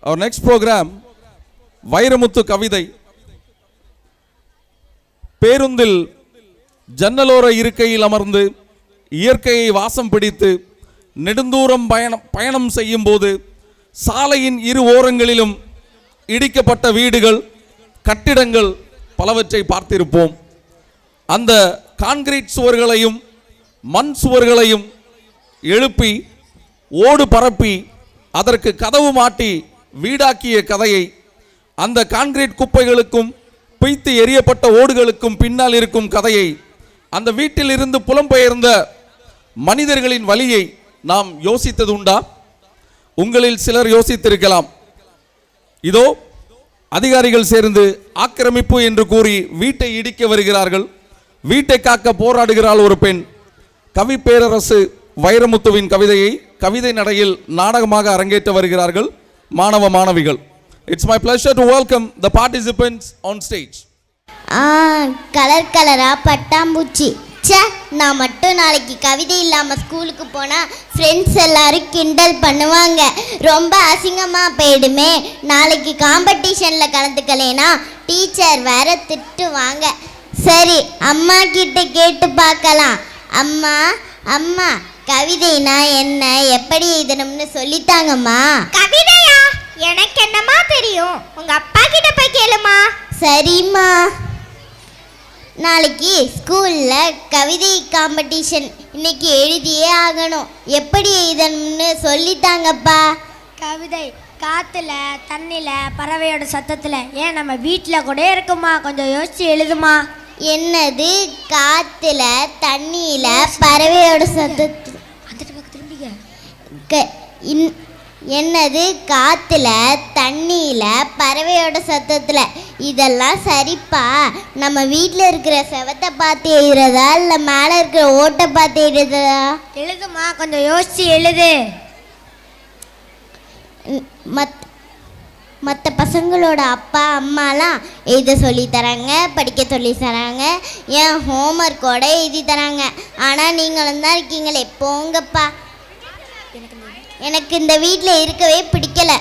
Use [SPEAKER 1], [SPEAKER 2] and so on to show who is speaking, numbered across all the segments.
[SPEAKER 1] Our next program, Vairamuthu கவிதை. பேருந்தில் ஜன்னலோர இருக்கையில் அமர்ந்து இயற்கையை வாசம் பிடித்து நெடுந்தூரம் பயணம் செய்யும் போது சாலையின் இரு ஓரங்களிலும் இடிக்கப்பட்ட வீடுகள், கட்டிடங்கள் பலவற்றை பார்த்திருப்போம். அந்த கான்கிரீட் சுவர்களையும் மண் சுவர்களையும் எழுப்பி ஓடு பரப்பி அதற்கு கதவு மாட்டி வீடாக்கிய கதையை, அந்த கான்கிரீட் குப்பைகளுக்கும் பிய்த்து எரியப்பட்ட ஓடுகளுக்கும் பின்னால் இருக்கும் கதையை, அந்த வீட்டில் இருந்து புலம்பெயர்ந்த மனிதர்களின் வலியை நாம் யோசித்தது உண்டா? உங்களில் சிலர் யோசித்திருக்கலாம். இதோ அதிகாரிகள் சேர்ந்து ஆக்கிரமிப்பு என்று கூறி வீட்டை இடிக்க வருகிறார்கள். வீட்டை காக்க போராடுகிறாள் ஒரு பெண். கவி பேரரசு வைரமுத்துவின் கவிதையை கவிதை நடையில் நாடகமாக அரங்கேற்ற வருகிறார்கள் மாணவ மாணவிகள். It's my pleasure to welcome the participants on stage.
[SPEAKER 2] Colour கலரா பட்டாம்பூச்சி. நான் மட்டும் நாளைக்கு கவிதை இல்லாமல் ஸ்கூலுக்கு போனால் ஃப்ரெண்ட்ஸ் எல்லாரும் கிண்டல் பண்ணுவாங்க. ரொம்ப அசிங்கமாக போயிடுமே. நாளைக்கு காம்படிஷனில் கலந்துக்கலேனா டீச்சர் வேற திட்டுவாங்க. சரி, அம்மா கிட்ட கேட்டு பார்க்கலாம். அம்மா அம்மா கவிதைனா என்ன, எப்படி எழுதணும்னு சொல்லித்தாங்கம்மா.
[SPEAKER 3] கவிதையா? எனக்கு என்னமா தெரியும், உங்க அப்பா கிட்ட போய் கேளுமா.
[SPEAKER 2] சரிம்மா. நாளைக்கு ஸ்கூலில் கவிதை காம்படிஷன், இன்னைக்கு எழுதியே ஆகணும். எப்படி எழுதணும்னு சொல்லித்தாங்கப்பா.
[SPEAKER 3] கவிதை காத்துல, தண்ணில, பறவையோட சத்தத்துல, ஏன் நம்ம வீட்டில் கூட இருக்குமா, கொஞ்சம் யோசிச்சு எழுதுமா.
[SPEAKER 2] என்னது காத்துல, தண்ணியில, பறவையோட சத்தத்துல? என்னது காத்துல, தண்ணியில, பறவையோட சத்தத்துல? இதெல்லாம் சரிப்பா. நம்ம வீட்டில் இருக்கிற செவத்தை பார்த்து எழுதுறதா இல்லை மேலே இருக்கிற ஓட்டை பார்த்து எழுதுறதா?
[SPEAKER 3] எழுதுமா, கொஞ்சம் யோசிச்சு எழுது.
[SPEAKER 2] மற்ற பசங்களோட அப்பா அம்மாலாம் எழுத சொல்லி தராங்க, படிக்க சொல்லி தராங்க, ஏன் ஹோம்ஒர்க்கோட எழுதி தராங்க. ஆனால் நீங்களும் தான் இருக்கீங்களே, போங்கப்பா. எனக்கு இந்த வீட்டில் இருக்கவே பிடிக்கல.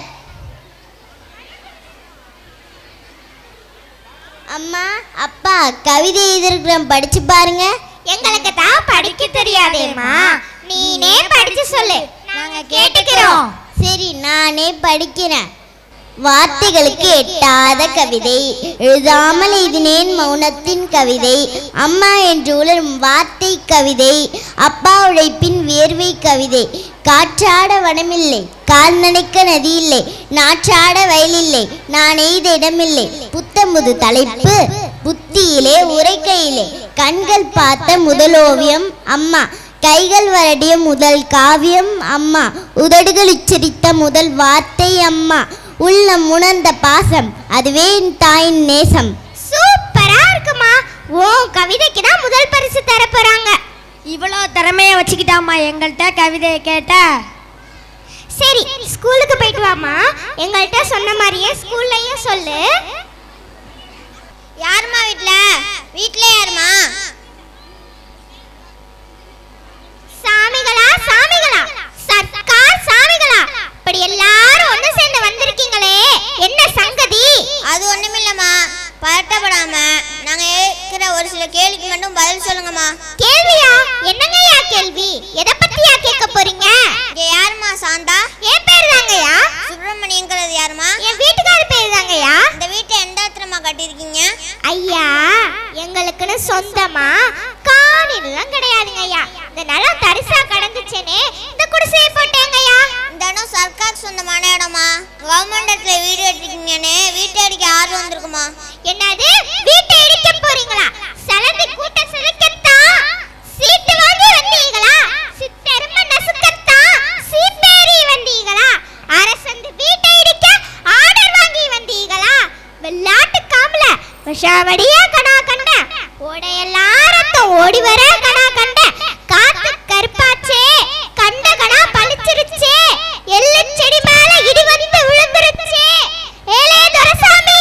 [SPEAKER 2] அம்மா அப்பா கவிதை எழுதிருக்கிறேன், படிச்சு பாருங்க.
[SPEAKER 3] எங்களுக்கு தான் படிக்க தெரியாதேம்மா, நீனே படிச்சு சொல்லு, நாங்க கேட்டுக்கிறோம்.
[SPEAKER 2] சரி, நானே படிக்கிறேன். வார்த்தைகளுக்கு எட்டாத கவிதை, எழுதாமல் எழுதினேன் மௌனத்தின் கவிதை, அம்மா என்று உலரும் வார்த்தை கவிதை, அப்பா உழைப்பின் வேர்வை கவிதை, காற்றாட வனமில்லை, கால் நனைக்க நதி இல்லை, நாற்றாட வயலில்லை, நான் எய்த இடமில்லை, புத்தமுது தலைப்பு, புத்தியிலே உரைக்கையிலே, கண்கள் பார்த்த முதல் ஓவியம் அம்மா, கைகள் வருடிய முதல் காவியம் அம்மா, உதடுகள் உச்சரித்த முதல் வார்த்தை அம்மா, உள்ளம் உணர்ந்த பாசம், அதுவே என் தாயின் நேசம்.
[SPEAKER 3] சூப்பரா இருக்குமா. ஓ கவிதைக்கு தான் முதல் பரிசு தர போறாங்க. இவ்வளோ திறமைய வச்சுக்கிட்டாமா எங்கள்கிட்ட கவிதையை கேட்ட. சரி, ஸ்கூலுக்கு போயிட்டு வாமா. எங்கள்கிட்ட சொன்ன மாதிரியே ஸ்கூல்லையும் சொல்லு.
[SPEAKER 2] யாருமா வீட்ல? வீட்ல யாருமா?
[SPEAKER 3] சாமிகளா சாமிகளா, சர்க்கார் சாமிகளா, இப்படி எல்லாரும் ஒன்று சேர்ந்து வந்திருக்கீங்களே, என்ன சங்கதி?
[SPEAKER 2] அது ஒண்ணுமில்லம்மா, பதட்டப்படாம நாங்க கேட்கிற ஒரு சில கேள்விக்கு மட்டும் பதில் சொல்லுங்கம்மா.
[SPEAKER 3] கேள்வியா? என்னங்கய்யா கேள்வி? எதை பத்தியா கேட்க போறீங்க?
[SPEAKER 2] இங்க யாருமா சாந்தா?
[SPEAKER 3] என் பேர் தாங்கய்யா.
[SPEAKER 2] சுப்பிரமணியங்கிறது யாருமா?
[SPEAKER 3] என் வீட்டுக்காரர் பேர் தாங்கய்யா.
[SPEAKER 2] இந்த வீட்டை எந்த இடத்துலமா கட்டியிருக்கீங்க?
[SPEAKER 3] ஐயா, எங்களுக்குன்னு சொந்தமா காணி நிலம் கிடையாதுங்க ஐயா. இந்த நிலம் தரிசா கடந்துச்சேனே இந்த குடிசையை போட்டேங்கய்யா.
[SPEAKER 2] இந்த இடம் சர்க்கார் சொந்தமான இடமா? கவர்மெண்ட் இடத்துல வீடு எடுத்துருக்கீங்கன்னு வீட்டை அடிக்க ஆறு வந்திருக்குமா?
[SPEAKER 3] என்னது, வீட்டை இடிக்க போறீங்களா? சலந்தி கூட்ட சிரிக்கத்தான் சீட்டு வாங்கி வந்தீங்களா? சித்தெரும்ப நசுக்கத்தான் சீட்டேறி வந்தீங்களா? அரசந்து வீட்டை இடிக்க ஆர்டர் வாங்கி வந்தீங்களா? வெள்ளாட்டு காமல விஷவடியா கணா கண்ட, ஓடையெல்லாம் ரத்தம் ஓடி வர கணா கண்ட, காத்து கருப்பாச்சே கண்ட கணா பழிச்சிருச்சே, எள்ளு செடி மேல இடி வந்து விழுந்துருச்சே. ஏலே துரசாமி,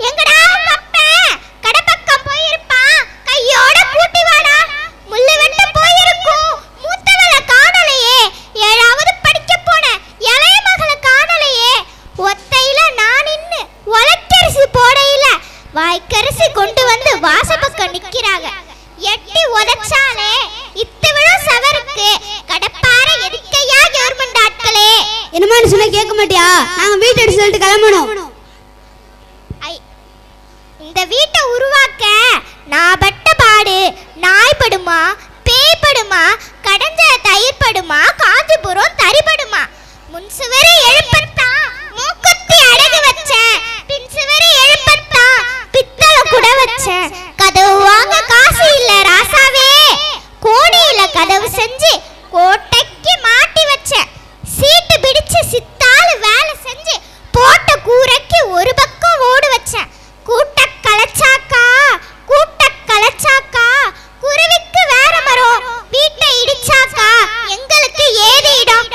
[SPEAKER 3] எங்கடா மப்பன்? கடப்பக்கம் போயிருப்பான், கையோட கூட்டி வாடா. முள்ளு வெட்ட போயிருக்கும், மூத்தவளை காணலையே. 7வது படிக்க போன இளைய மகளை காணலையே. ஒத்த
[SPEAKER 4] கேட்க மாட்டியா? நாங்க வீட்டு அடி சொல்லிட்டு கிளம்பணும்.
[SPEAKER 3] இந்த வீட்டை உருவாக்க நான் பட்ட பாடு நாய் படுமா, பேய் படுமா, கடஞ்ச தயிர் படுமா, காஞ்சிபுரம் தரிபடுமா. முன் சுவரை எழுப்பத்தான் மூக்குத்தி அடகு வச்சேன், பின் சுவரை எழுப்பத்தான் பித்தளை கூட வச்சேன். கதவு வாங்க காசு இல்ல ராசாவே, கோடியில கதவு செஞ்சு கோட்டைக்கு மாட்டி வச்சேன். சீட்டு பிடிச்சு சித்தால வேலை செஞ்சு போட்ட கூரைக்கு ஒரு பக்கம் ஓடு வச்சேன். கூட்ட கலச்சாக்கா, கூட்ட கலச்சாக்கா, குருவிக்கு வேற மரம், வீட்டை இடிச்சாக்கா எங்களுக்கு ஏது இடம்?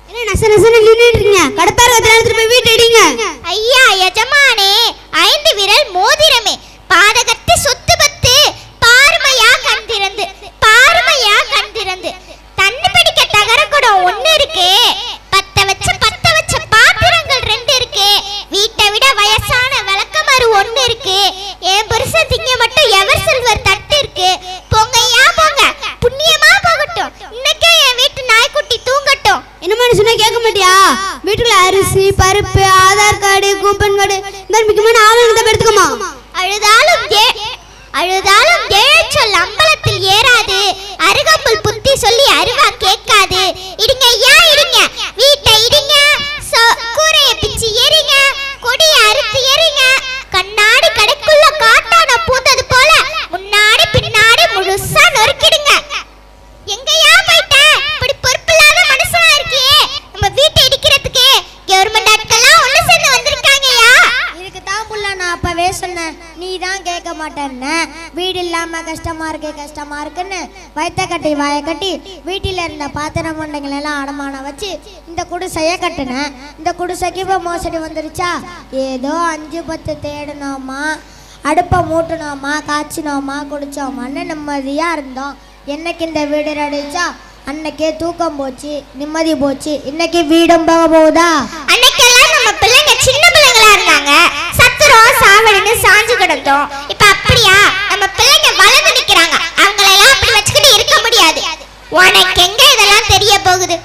[SPEAKER 4] என்ன நச நசன்னு நின்னுட்டு இருக்கீங்க? கடப்பார கத்தில எடுத்துட்டு போய் வீட்டை இடிங்க.
[SPEAKER 3] ஐயா எஜமானே, 5 விரல் மோதிரமே, பாதகத்து சொத்து பத்து, பார்மையா கண் திறந்து, பார்மையா கண் திறந்து. தண்ணி பிடிக்க தகரக்குடம் 1 இருக்கு, பத்த வச்ச பாத்திரங்கள் 2 இருக்கு, வீட்டை விட வயசான விளக்கமாறு 1 இருக்கு, என் புருஷன் திங்க மட்டும் எவர் சில்வர் தட்டு இருக்கு. பொங்கையா போங்க, புண்ணியமா போகட்டும், இன்னைக்கே என் வீட்டு நாய்க்குட்டி தூங்கட்டும்.
[SPEAKER 4] என்னமா சொன்னா கேட்க மாட்டியா? வீட்டுல அரிசி, பருப்பு, ஆதார் கார்டு, கூப்பன் கார்டு, இந்த மாதிரி முக்கியமான ஆவணங்களை எடுத்துக்கமா.
[SPEAKER 3] அழுதாலும் ஏழச்சொல் அம்பலத்தில் ஏறாது, அருகம்புல் புத்தி சொல்லி அருவா கேட்காது. இடிங்க ஐயா இடிங்க, வீட்டை இடிங்க, கூரையை பிச்சு எறிங்க, கொடியை அறுத்து எறிங்க. கண்ணாடி கடைக்குள்ள காட்டான பூந்தது போல முன்னாடி பின்னாடி முழுசா நொறுக்கிடுங்க. எங்கயா போயிட்ட? இப்படி பொறுப்பில்லாத மனுஷனா இருக்கியே, நம்ம வீட்டை இடிக்கிறதுக்கு கவர்மெண்ட் ஆட்கள்லாம் ஒண்ணு சேர்ந்து வந்திருக்காங்கயா.
[SPEAKER 5] இதுக்கு தான் புள்ள நான் அப்பவே சொன்னேன், நீ தான் கேட்க மாட்டேன்னு. வீடு இல்லாம கஷ்டமா இருக்குன்னு வயத்த கட்டி வாய கட்டி வீட்டில இருந்த பாத்திரம் மண்டைகள் எல்லாம் அடமானம் வச்சு இந்த குடிசைய கட்டினேன். இந்த குடிசைக்கு இப்போ மோசடி வந்துருச்சா? ஏதோ 5-10 தேடினோமா, அடுப்பை மூட்டினோமா, காய்ச்சினோமா, குடிச்சோமான்னு நிம்மதியா இருந்தோம். என்னைக்கு இந்த வீடு அடிச்சா அன்னைக்கே தூக்கம் போச்சு, நிம்மதி போச்சு. இன்னைக்கு வீடும் போக போகுதா?
[SPEAKER 3] அன்னைக்கெல்லாம் நம்ம பிள்ளைங்க சின்ன பிள்ளைங்களா இருந்தாங்க, சத்துறோம் சாவடின்னு சாஞ்சு கிடந்தோம். இப்ப அப்படியா? நம்ம பிள்ளைங்க வளர்ந்து நிக்கிறாங்க, அவங்களெல்லாம் அப்படி வச்சுக்கிட்டு இருக்க முடியாது. உனக்கு எங்க இதெல்லாம் தெரிய போகுது?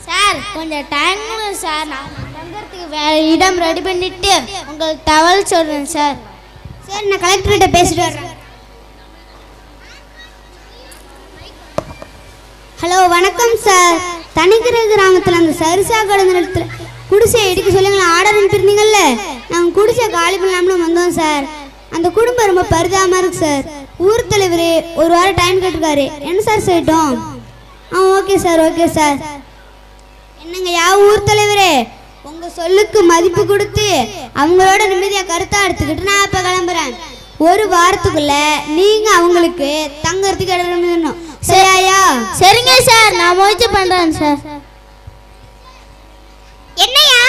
[SPEAKER 4] சார் கொஞ்சம் டைம் சார், நான் தங்கறதுக்கு வேற இடம் ரெடி பண்ணிட்டு உங்களுக்கு தகவல் சொல்றேன் சார். சார் நான் கலெக்டர்கிட்ட பேசிட்டு வரேன். ஹலோ வணக்கம் சார். தனிக்கிற கிராமத்தில் அந்த சரிசா கடந்த இடத்துல குடிசை இடிக்க சொல்லி எங்களை ஆர்டர் அனுப்பியிருந்தீங்கல்ல, நாங்கள் குடிசை காலி பண்ணலாம்னு வந்தோம் சார். அந்த குடும்பம் ரொம்ப பரிதாபமாக இருக்கு சார். ஊர் தலைவர் 1 வாரம் டைம் கேட்டிருக்காரு. என்ன சார் செய்யட்டும்? Okay sir, okay sir. என்னங்க ஊர் தலைவரே, உங்கள் சொல்லுக்கு மதிப்பு கொடுத்து அவங்களோட நிம்மதியாக கருத்தாக எடுத்துக்கிட்டு நான் இப்போ கிளம்புறேன். 1 வாரத்துக்குள்ள நீங்க அவங்களுக்கு தங்கறதுக்கு இடம் சரியா? சரிங்க சார், நான் முயற்சி பண்றேன் சார்.
[SPEAKER 3] என்னையா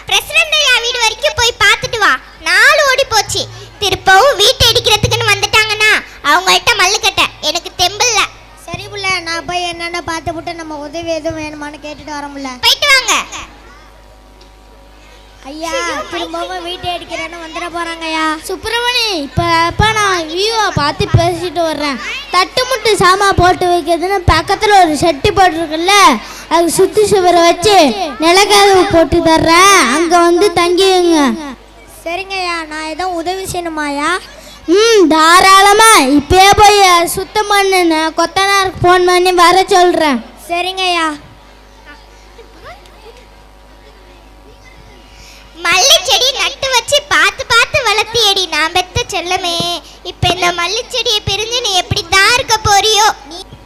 [SPEAKER 3] பிரசிடென்ட் ஐயா வீடு வரைக்கும் போய் பார்த்துட்டு வா. 4 ஓடி போச்சு. திருப்பவும் வீட்டை அடிக்கிறதுக்குன்னு வந்துட்டாங்கன்னா அவங்கள்ட்ட மல்லுக்கட்ட எனக்கு தெம்பில்ல.
[SPEAKER 5] சரி புள்ள, நான் போய் என்னென்ன பார்த்துவிட்டு நம்ம உதவி எதுவும் வேணுமான்னு கேட்டுட்டு வர முடியல.
[SPEAKER 3] போயிட்டு வாங்க
[SPEAKER 5] ஐயா. திரும்பவும் வீட்டை அடிக்கிறேன்னு வந்துட போறாங்க ஐயா.
[SPEAKER 4] சுப்பிரமணி, இப்போ நான் வியூவை பார்த்து பேசிட்டு வர்றேன். தட்டு முட்டு சாமா போட்டு வைக்கிறதுன்னு பக்கத்தில் ஒரு செட்டி போட்டிருக்குல்ல, அது சுற்றி சுவரை வச்சு நிலக்கதவு போட்டு தர்றேன், அங்கே வந்து தங்கிடுங்க.
[SPEAKER 5] சரிங்க ஐயா. நான் எதுவும் உதவி செய்யணுமாயா?
[SPEAKER 4] தாராளமா இப்பயே போய் சுத்தம் பண்ணு, கொத்தனாருக்கு ஃபோன் பண்ணி வர சொல்கிறேன்.
[SPEAKER 5] சரிங்க ஐயா.
[SPEAKER 3] மல்லி செடி நட்டு வச்சு பார்த்து பார்த்து வளர்த்தியடி நான் பெத்த செல்லமே. இப்ப இந்த மல்லி செடியை பிரிஞ்சு நீ எப்படி தான் இருக்க போறியோ?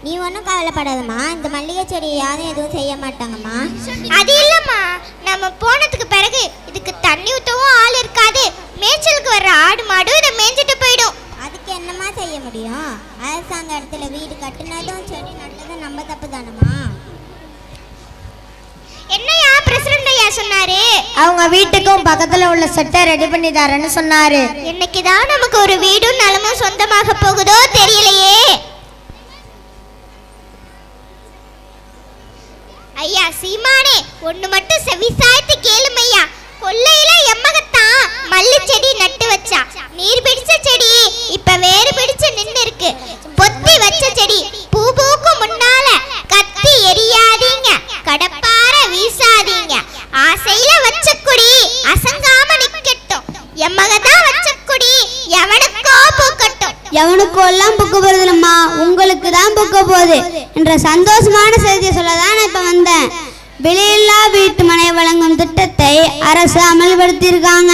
[SPEAKER 2] நீ ஒன்றும் கவலைப்படாதம்மா, இந்த மல்லிகை செடி யாரும் எதுவும் செய்ய மாட்டாங்கம்மா.
[SPEAKER 3] அது இல்லம்மா, நம்ம போனதுக்கு பிறகு இதுக்கு தண்ணி ஊற்றவும் ஆள் இருக்காது, மேய்ச்சலுக்கு வர்ற ஆடு மாடும் இதை மேய்ஞ்சிட்டு போயிடும்.
[SPEAKER 2] அதுக்கு என்னம்மா செய்ய முடியும்? அரசாங்க இடத்துல வீடு கட்டினதும் செடி நட்டதும் நம்ம தப்பு தானம்மா.
[SPEAKER 3] என்னையா பிரசிடென்ட் ஐயா சொன்னாரு?
[SPEAKER 5] அவங்க வீட்டுக்கும் பக்கத்துல உள்ள செட்டை ரெடி பண்ணி தரேன்னு சொன்னாரு.
[SPEAKER 3] என்னைக்குதான் நமக்கு ஒரு வீடும் நலமும் சொந்தமாக போகுதோ தெரியலையே. ஐயா சீமானே, ஒண்ணு மட்டும் செவிசாய்த்து கேளுமையா. கொல்லையில எம்மகத்தான் மல்லி செடி நட்டு வச்சா, நீர் பிடிச்ச செடி இப்ப வேறு பிடிச்சு நின்னு இருக்கு. பொத்தி வச்ச செடி பூ பூக்கும் முன்னால கத்தி எரியாதீங்க, கடை
[SPEAKER 4] எவனுக்கும் எல்லாம் புக்க போறது இல்லம்மா, உங்களுக்கு தான் புக்க போகுது என்ற சந்தோஷமான செய்தியை சொல்லதான் நான் இப்ப வந்தேன். விலையில்லா வீட்டு மனை வழங்கும் திட்டத்தை அரசு அமல்படுத்தியிருக்காங்க.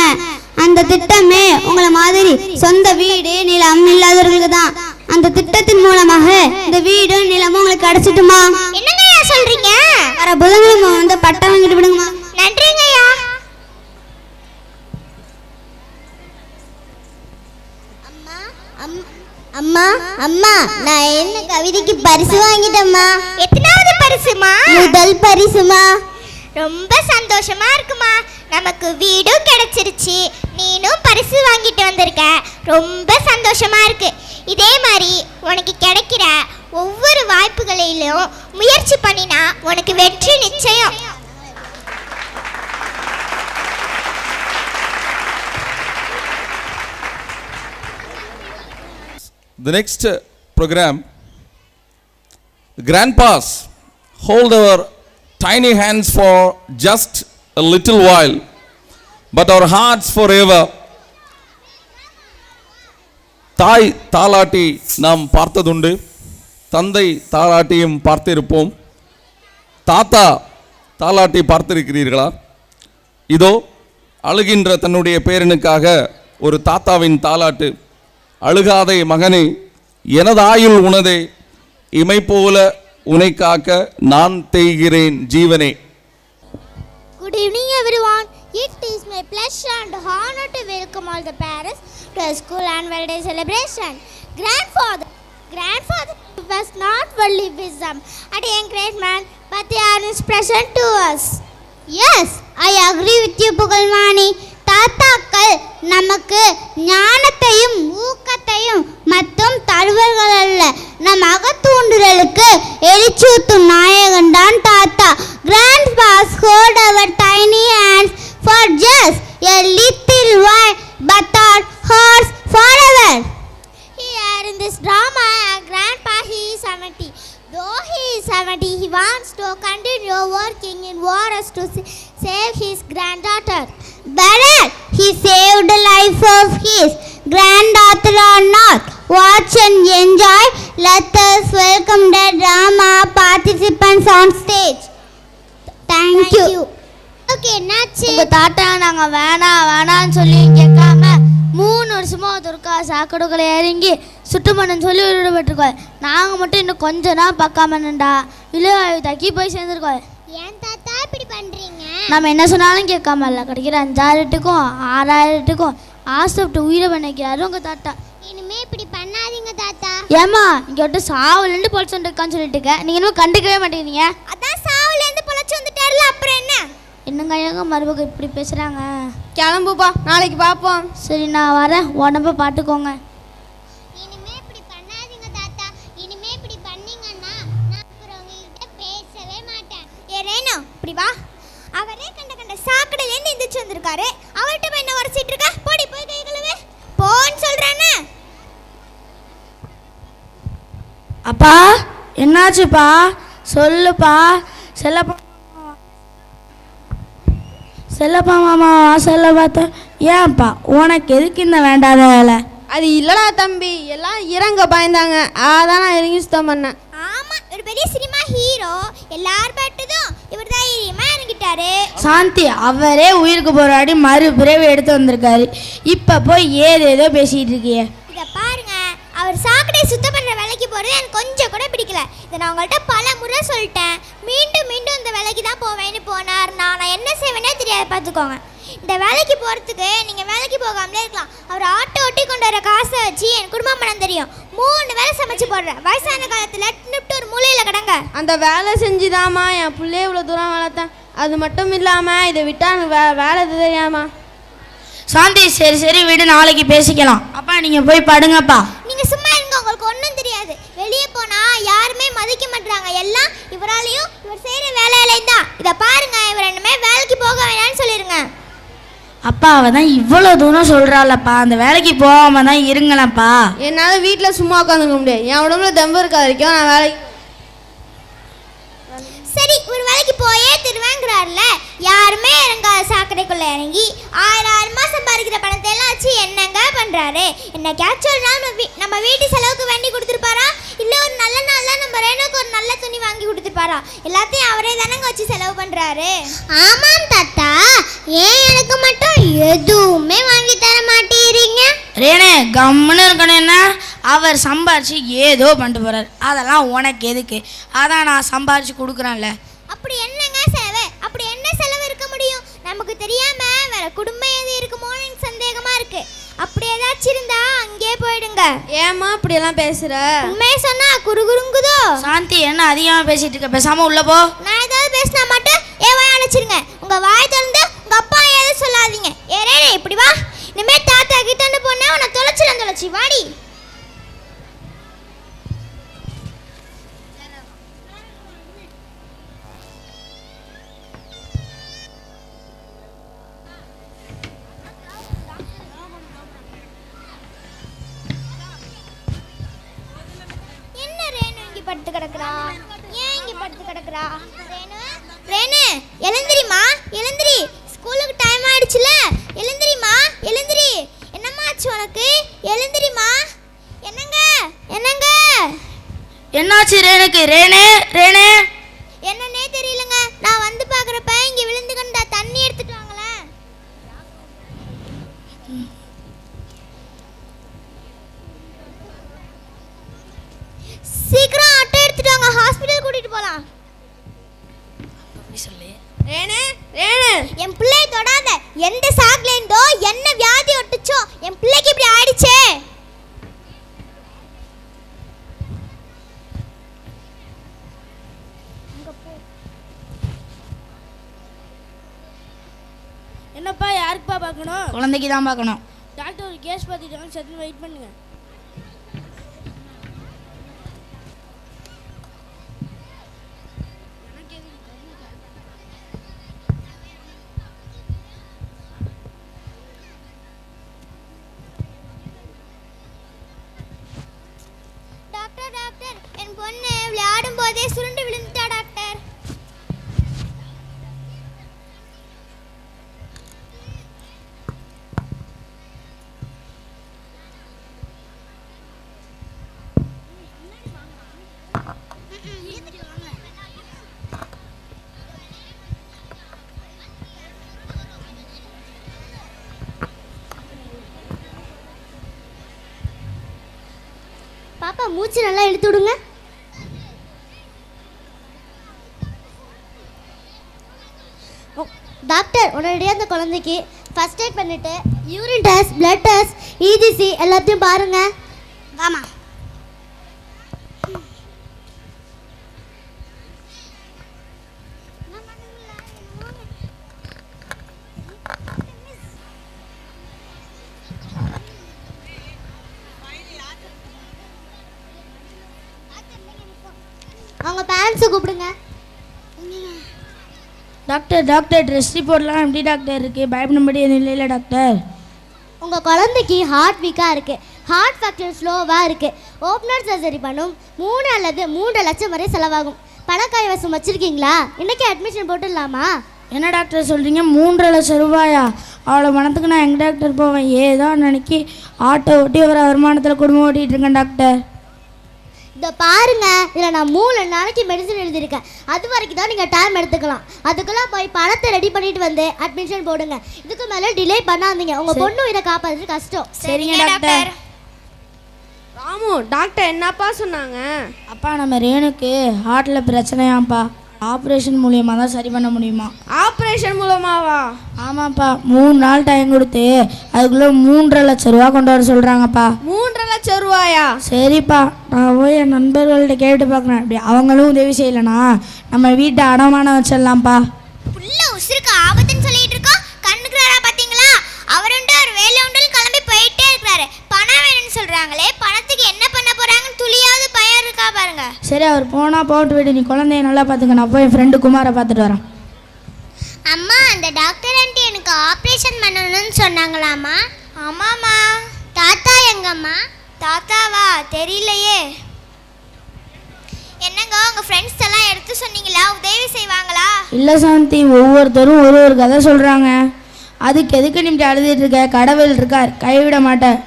[SPEAKER 4] அந்த திட்டமே உங்களை மாதிரி சொந்த வீடு நிலம் இல்லாதவர்களுக்கு தான். அந்த திட்டத்தின் மூலமாக இந்த வீடும் நிலமும் உங்களுக்கு கிடைச்சிட்டுமா?
[SPEAKER 3] என்னங்கய்யா சொல்றீங்க?
[SPEAKER 4] வர புதன்கிழமை வந்து பட்டம் வாங்கிட்டு விடுங்கம்மா.
[SPEAKER 3] நன்றிங்கய்யா.
[SPEAKER 2] அம்மா அம்மா நான் என்ன கவிதைக்கு பரிசு வாங்கிட்டேம்மா.
[SPEAKER 3] எத்தனாவது பரிசுமா?
[SPEAKER 2] முதல் பரிசுமா.
[SPEAKER 3] ரொம்ப சந்தோஷமா இருக்குமா. நமக்கு வீடும் கிடைச்சிருச்சு, நீனும் பரிசு வாங்கிட்டு வந்திருக்க. ரொம்ப சந்தோஷமா இருக்கு. இதே மாதிரி உனக்கு கிடைக்கிற ஒவ்வொரு வாய்ப்புகளிலும் முயற்சி பண்ணினா உனக்கு வெற்றி நிச்சயம்.
[SPEAKER 1] The next program, grandpas hold our tiny hands for just a little while, but our hearts forever. தாய் தாலாட்டி நாம் பார்த்ததுண்டு, தந்தை தாலாட்டியும் பார்த்திருப்போம். தாத்தா தாலாட்டி பார்த்திருக்கிறீர்களா? இதோ அழுகின்ற தன்னுடைய பேரனுக்காக ஒரு தாத்தாவின் தாலாட்டு. அழுகாதே மகனே, எனது ஆயுள் உனதே, இமை போல உனை காக்க நான் தேய்கிறேன் ஜீவனே.
[SPEAKER 3] Good evening everyone. It is my pleasure and honor to welcome all the parents to our school annual day celebration. Grandfather was not only wisdom and encouragement, but they are inspiration to us.
[SPEAKER 2] Yes, I agree with you புகழ்வாணி. தாத்தாக்கள் நமக்கு ஞானத்தையும் ஊக்கத்தையும் மற்றும் தருவர்கள் அல்ல, நம் அகத்தூண்டுதலுக்கு எழுச்சூட்டும் நாயகன் தான் தாத்தா. Grandpas hold our tiny hands for just a little while, but our hearts forever.
[SPEAKER 3] Here in this drama, our grandpa, he is 70. Though he is 70, he wants to continue working in wars to save his granddaughter.
[SPEAKER 2] But he saved the life of his granddaughter or not. Watch and enjoy. Let us welcome the drama participants on stage. Thank you.
[SPEAKER 3] Okay, என்னாச்சு?
[SPEAKER 5] உங்க தாத்தா நாங்க வேணான்னு சொல்லி கேட்காம 3 வருஷமா துர்கா சாக்கடைகளை இறங்கி சுட்டுமணன்னு சொல்லி விடுபட்டிருக்கோம். நாங்கள் மட்டும் இன்னும் கொஞ்ச நாள் பார்க்காம நின்றா விழுவாயு தக்கி போய் சேர்ந்துருக்கோம்.
[SPEAKER 3] ஏன் தாத்தா இப்படி பண்றீங்க?
[SPEAKER 5] நம்ம என்ன சொன்னாலும் கேட்காம இல்லை, கிடைக்கிற 5000க்கும் 6000க்கும் ஆசைப்பட்டு உயிரை பண்ணிக்கிறாரு உங்கள் தாத்தா.
[SPEAKER 3] இனிமே இப்படி பண்ணாதீங்க தாத்தா.
[SPEAKER 5] ஏமா இங்கே விட்டு சாவுலேருந்து பொழைச்சு வந்துருக்கான்னு சொல்லிட்டு இருக்க, நீங்கள் இன்னும் கண்டுக்கவே மாட்டேங்கிறீங்க.
[SPEAKER 3] அதான் சாவுலேருந்து பொழைச்சு வந்துட்டாருல, அப்புறம் என்ன?
[SPEAKER 5] என்னங்க ஐயாங்க மருமக இப்படி பேசுகிறாங்க.
[SPEAKER 4] கிளம்புப்பா, நாளைக்கு பார்ப்போம்.
[SPEAKER 5] சரி நான் வரேன், உடம்ப பார்த்துக்கோங்க.
[SPEAKER 3] இனிமே இப்படி பண்ணாதீங்க தாத்தா. இனிமே இப்படி பண்ணீங்கன்னா நான் அப்புறம் உங்ககிட்ட பேசவே மாட்டேன். ஏறேனோ இப்படி வா. அவரே கண்ட சாக்கடையிலேருந்து எந்திரிச்சு வந்திருக்காரு, அவர்கிட்ட போய் என்ன உரைச்சிட்டு இருக்க? போடி போய் கை கழுவு போன்னு சொல்றேன்னு.
[SPEAKER 5] அப்பா என்னாச்சுப்பா சொல்லுப்பா. செல்லப்பா மாமா வாசல்ல பார்த்தா ஏன்ப்பா உனக்கு எதுக்கு இந்த வேண்டாத வேலை?
[SPEAKER 4] அது இல்லடா தம்பி, எல்லாம் இறங்க பயந்தாங்க, அதான் நான் இறங்கி சுத்தம் பண்ணேன்.
[SPEAKER 3] ஆமா, ஒரு பெரிய சினிமா ஹீரோ, எல்லார் பாட்டுதும் இவர் தைரியமா இறங்கிட்டாரு.
[SPEAKER 5] சாந்தி அவரே உயிருக்கு போராடி மறுபிறவி எடுத்து வந்திருக்காரு, இப்ப போய் ஏதேதோ பேசிட்டு இருக்கிய.
[SPEAKER 3] இதை பாருங்க, அவர் சாக்கடை சுத்தம் பண்ற வேலைக்கு போறது எனக்கு கொஞ்சம் கூட பிடிக்கல. இதை நான் உங்கள்கிட்ட பல முறை சொல்லிட்டேன். மீண்டும் இந்த வேலைக்கு தான் போவேன்னு போனார். நான் என்ன செய்வேனே தெரியாது, பார்த்துக்கோங்க. இந்த வேலைக்கு போகிறதுக்கு நீங்கள் வேலைக்கு போகாமலே இருக்கலாம். அவர் ஆட்டோ ஓட்டி கொண்டு வர காசை வச்சு என் குடும்பம் பணம் தெரியும். 3 வேலை சமைச்சு போடுறேன். வயசான காலத்தில் நிப்ட்டு ஒரு மூலையில் கிடங்க.
[SPEAKER 4] அந்த வேலை செஞ்சுதாம்மா என் பிள்ளைய இவ்வளோ தூரம் வளர்த்தேன். அது மட்டும் இல்லாமல் இதை விட்டால் எனக்கு வேலை தெரியாமா.
[SPEAKER 5] சாந்தி சரி விடு, நாளைக்கு பேசிக்கலாம். அப்பா நீங்கள் போய் படுங்கப்பா.
[SPEAKER 3] நீங்கள் சும்மா இருங்க, உங்களுக்கு ஒன்றும் தெரியாது. வெளியே போனால் யாருமே மதிக்க மாட்டாங்க. எல்லாம் இவராலையும் இவர் செய்கிற வேலையிலையும் தான். இதை பாருங்க, இவர் ரெண்டுமே வேலைக்கு போக வேணாம்னு சொல்லிடுங்க.
[SPEAKER 5] அப்பா அவ தான் இவ்வளோ தூரம் சொல்கிறாளப்பா, அந்த வேலைக்கு போகாம தான் இருங்களப்பா.
[SPEAKER 4] என்னால் வீட்டில் சும்மா உட்காந்துக்க முடியாது, என் உடம்புல தெம்பு இருக்காது வரைக்கும் நான் வேலைக்கு.
[SPEAKER 3] சரி, ஒரு வேலைக்கு போயே திருவேங்கிறாருல, யாருமே இறங்காத சாக்கடைக்குள்ள இறங்கி 1000 சம்பாதிக்கிற பணத்தை எல்லாம் வச்சு என்னங்க பண்றாரு? என்ன கேட்சல் நம்ம வீட்டு செலவுக்கு வேண்டி கொடுத்துருப்பாரா, இல்ல ஒரு நல்ல நாள்ல நம்ம ரேணுக்கு ஒரு நல்ல துணி வாங்கி கொடுத்துருப்பாரா? எல்லாத்தையும் அவரே தானங்க வச்சு செலவு பண்றாரு.
[SPEAKER 2] ஆமாம் தாத்தா, ஏன் எனக்கு மட்டும் எதுவுமே வாங்கி தர மாட்டேறீங்க?
[SPEAKER 6] ரேணே கம்முன்னு இருக்கணும். என்ன அவர் சம்பாரிச்சு ஏதோ பண்ணிட்டு போறாரு, அதெல்லாம் உனக்கு எதுக்கு? அதான் நான் சம்பாரிச்சு கொடுக்குறேன்ல.
[SPEAKER 3] அப்படி என்னங்க செலவு? அப்படி என்ன செலவு இருக்க முடியும்? நமக்கு தெரியாம வேற குடும்பம் எது இருக்குமோன்னு எனக்கு சந்தேகமா இருக்கு. அப்படி ஏதாச்சும் இருந்தா அங்கே போயிடுங்க.
[SPEAKER 5] ஏமா இப்படி எல்லாம் பேசுற?
[SPEAKER 3] உண்மையை சொன்னா குறுகுறுங்குதோ.
[SPEAKER 6] சாந்தி என்ன அதிகமாக பேசிட்டு இருக்க, பேசாம உள்ள போ.
[SPEAKER 3] நான் ஏதாவது பேசினா மட்டும் ஏன் வாய் அணைச்சிருங்க. உங்க வாய் திறந்து உங்க அப்பா ஏதாவது சொல்லாதீங்க. ஏறே இப்படி வா, இனிமே தாத்தா கிட்ட போனா உன்னை தொலைச்சி வாடி. படுத்து கிடக்குறா? ஏன் இங்க படுத்து கிடக்குறா? ரேணு, ரேணு எழுந்திரிமா, எழுந்திரி. ஸ்கூலுக்கு டைம் ஆயிடுச்சுல, எழுந்திரிமா, எழுந்திரி. என்னம்மா ஆச்சு உனக்கு? எழுந்திரிமா. என்னங்க என்னங்க
[SPEAKER 6] என்னாச்சு ரேணுக்கு? ரேணே ரேணே
[SPEAKER 3] என்னன்னே தெரியலங்க. நான் வந்து பாக்குறப்ப இங்க விழுந்து கண்டா தண்ணி எடுத்துட்டு வாங்களேன். சீக்கிரம் ஆட்டோ எடுத்துட்டு வாங்க, ஹாஸ்பிடல் கூட்டிட்டு போலாம். ரேணு, ரேணு என் பிள்ளையை தொடாத. எந்த சாக்லேண்டோ என்ன வியாதி ஒட்டுச்சோ என் பிள்ளைக்கு இப்படி ஆயிடுச்சே.
[SPEAKER 7] என்னப்பா யாருக்குப்பா பார்க்கணும்?
[SPEAKER 6] குழந்தைக்கு தான் பார்க்கணும்.
[SPEAKER 7] டாக்டர் ஒரு கேஸ் பார்த்துட்டாங்க, சட்டுன்னு வெயிட் பண்ணுங்க.
[SPEAKER 3] டாக்டர், டாக்டர் என் பொண்ணு விளையாடும் போதே சுருண்டு விழுந்துட்டா டாக்டர்.
[SPEAKER 2] பாப்பா மூச்சு நல்லா இழுத்து விடுங்க. டாக்டர் உடனடியாக அந்த குழந்தைக்கு ஃபர்ஸ்ட் எய்ட் பண்ணிட்டு யூரின் டெஸ்ட், பிளட் டெஸ்ட், இஜிசி எல்லாத்தையும் பாருங்க.
[SPEAKER 4] வாமா.
[SPEAKER 2] அவங்க பேரண்ட்ஸை கூப்பிடுங்க.
[SPEAKER 7] டாக்டர், டாக்டர் ட்ரெஸ் ரிப்போர்ட்லாம் எப்படி டாக்டர் இருக்கு? பயப்படும்படி எதுவும் இல்லைல்ல டாக்டர்?
[SPEAKER 2] உங்கள் குழந்தைக்கு ஹார்ட் வீக்காக இருக்குது, ஹார்ட் ஃபேக்டர் ஸ்லோவாக இருக்குது. ஓப்பனர் சர்ஜரி பண்ணும் 3 அல்லது 3.5 லட்சம் வரை செலவாகும். பணக்காய்வசம் வச்சுருக்கீங்களா? இன்றைக்கி அட்மிஷன் போட்டுடலாமா?
[SPEAKER 7] என்ன டாக்டர் சொல்கிறீங்க? 3.5 லட்சம் ரூபாயா? அவ்வளோ பணத்துக்கு நான் எங்கள் டாக்டர் போவேன்? ஏதோ நினைக்கி ஆட்டோ ஓட்டி ஒரு வருமானத்தில் குடும்பம் ஓட்டிகிட்டு இருக்கேன் டாக்டர்.
[SPEAKER 2] இதை பாருங்க, இதில் நான் 3 நாளைக்கு மெடிசன் எழுதியிருக்கேன். அது வரைக்கும் தான் நீங்கள் டைம் எடுத்துக்கலாம். அதுக்கெல்லாம் போய் பணத்தை ரெடி பண்ணிட்டு வந்து அட்மிஷன் போடுங்க. இதுக்கு மேலே டிலே பண்ணாதீங்க. உங்கள் பொண்ணு இதை காப்பாற்றுறது கஷ்டம்.
[SPEAKER 7] சரிங்க டாக்டர்.
[SPEAKER 5] ராமு, டாக்டர் என்னப்பா சொன்னாங்க?
[SPEAKER 7] அப்பா நம்ம ரேணுக்கு ஹார்ட்டில் பிரச்சனையாப்பா, ஆப்ரேஷன் மூலியமாக தான் சரி பண்ண முடியுமா?
[SPEAKER 5] ஆப்ரேஷன் மூலமாவா?
[SPEAKER 7] ஆமாப்பா, 3 நாள் டைம் கொடுத்து அதுக்குள்ளே 3.5 லட்சம் ரூபா கொண்டு வர சொல்கிறாங்கப்பா.
[SPEAKER 5] 3.5 லட்சம் ரூபாயா?
[SPEAKER 7] சரிப்பா, நான் போய் என் நண்பர்கள்ட்ட கேட்டு பார்க்குறேன். அப்படி அவங்களும் உதவி செய்யலைனா நம்ம வீட்டை அடமானம் வச்சிடலாம்ப்பா.
[SPEAKER 3] புள்ள உசுருக்கு ஆபத்துன்னு சொல்லிட்டு இருக்கோம், கண்ணுக்குறாரா பாத்தீங்களா? அவருண்டு ஒரு வேலை உண்டு கிளம்பி போயிட்டே இருக்கிறாரு. பணம் வேணும்னு சொல்றாங்களே, பணத்துக்கு என்ன பண்ண போறாங்கன்னு துளியாவது பயம் இருக்கா பாருங்க.
[SPEAKER 7] சரி, அவர் போனால் போட்டு விடு, நீ குழந்தைய நல்லா பார்த்துக்க. நான் போய் என் ஃப்ரெண்டு குமாரை பார்த்துட்டு வரேன்.
[SPEAKER 3] அம்மா, அந்த டாக்டர் ஆண்டி எனக்கு ஆப்ரேஷன் பண்ணணும்னு சொன்னாங்களாமா? ஆமாம்மா. தாத்தா எங்கம்மா? தாத்தாவா? தெரியலையே. என்னங்க உங்க ஃப்ரெண்ட்ஸ் எல்லாம் எடுத்து சொன்னீங்களா? உதவி செய்வாங்களா?
[SPEAKER 7] இல்லை சாந்தி, ஒவ்வொருத்தரும் ஒரு கதை சொல்கிறாங்க. அதுக்கு எதுக்கு நீ இப்படி அழுதுட்டு இருக்க? கடவுள் இருக்கார், கைவிட மாட்டார்.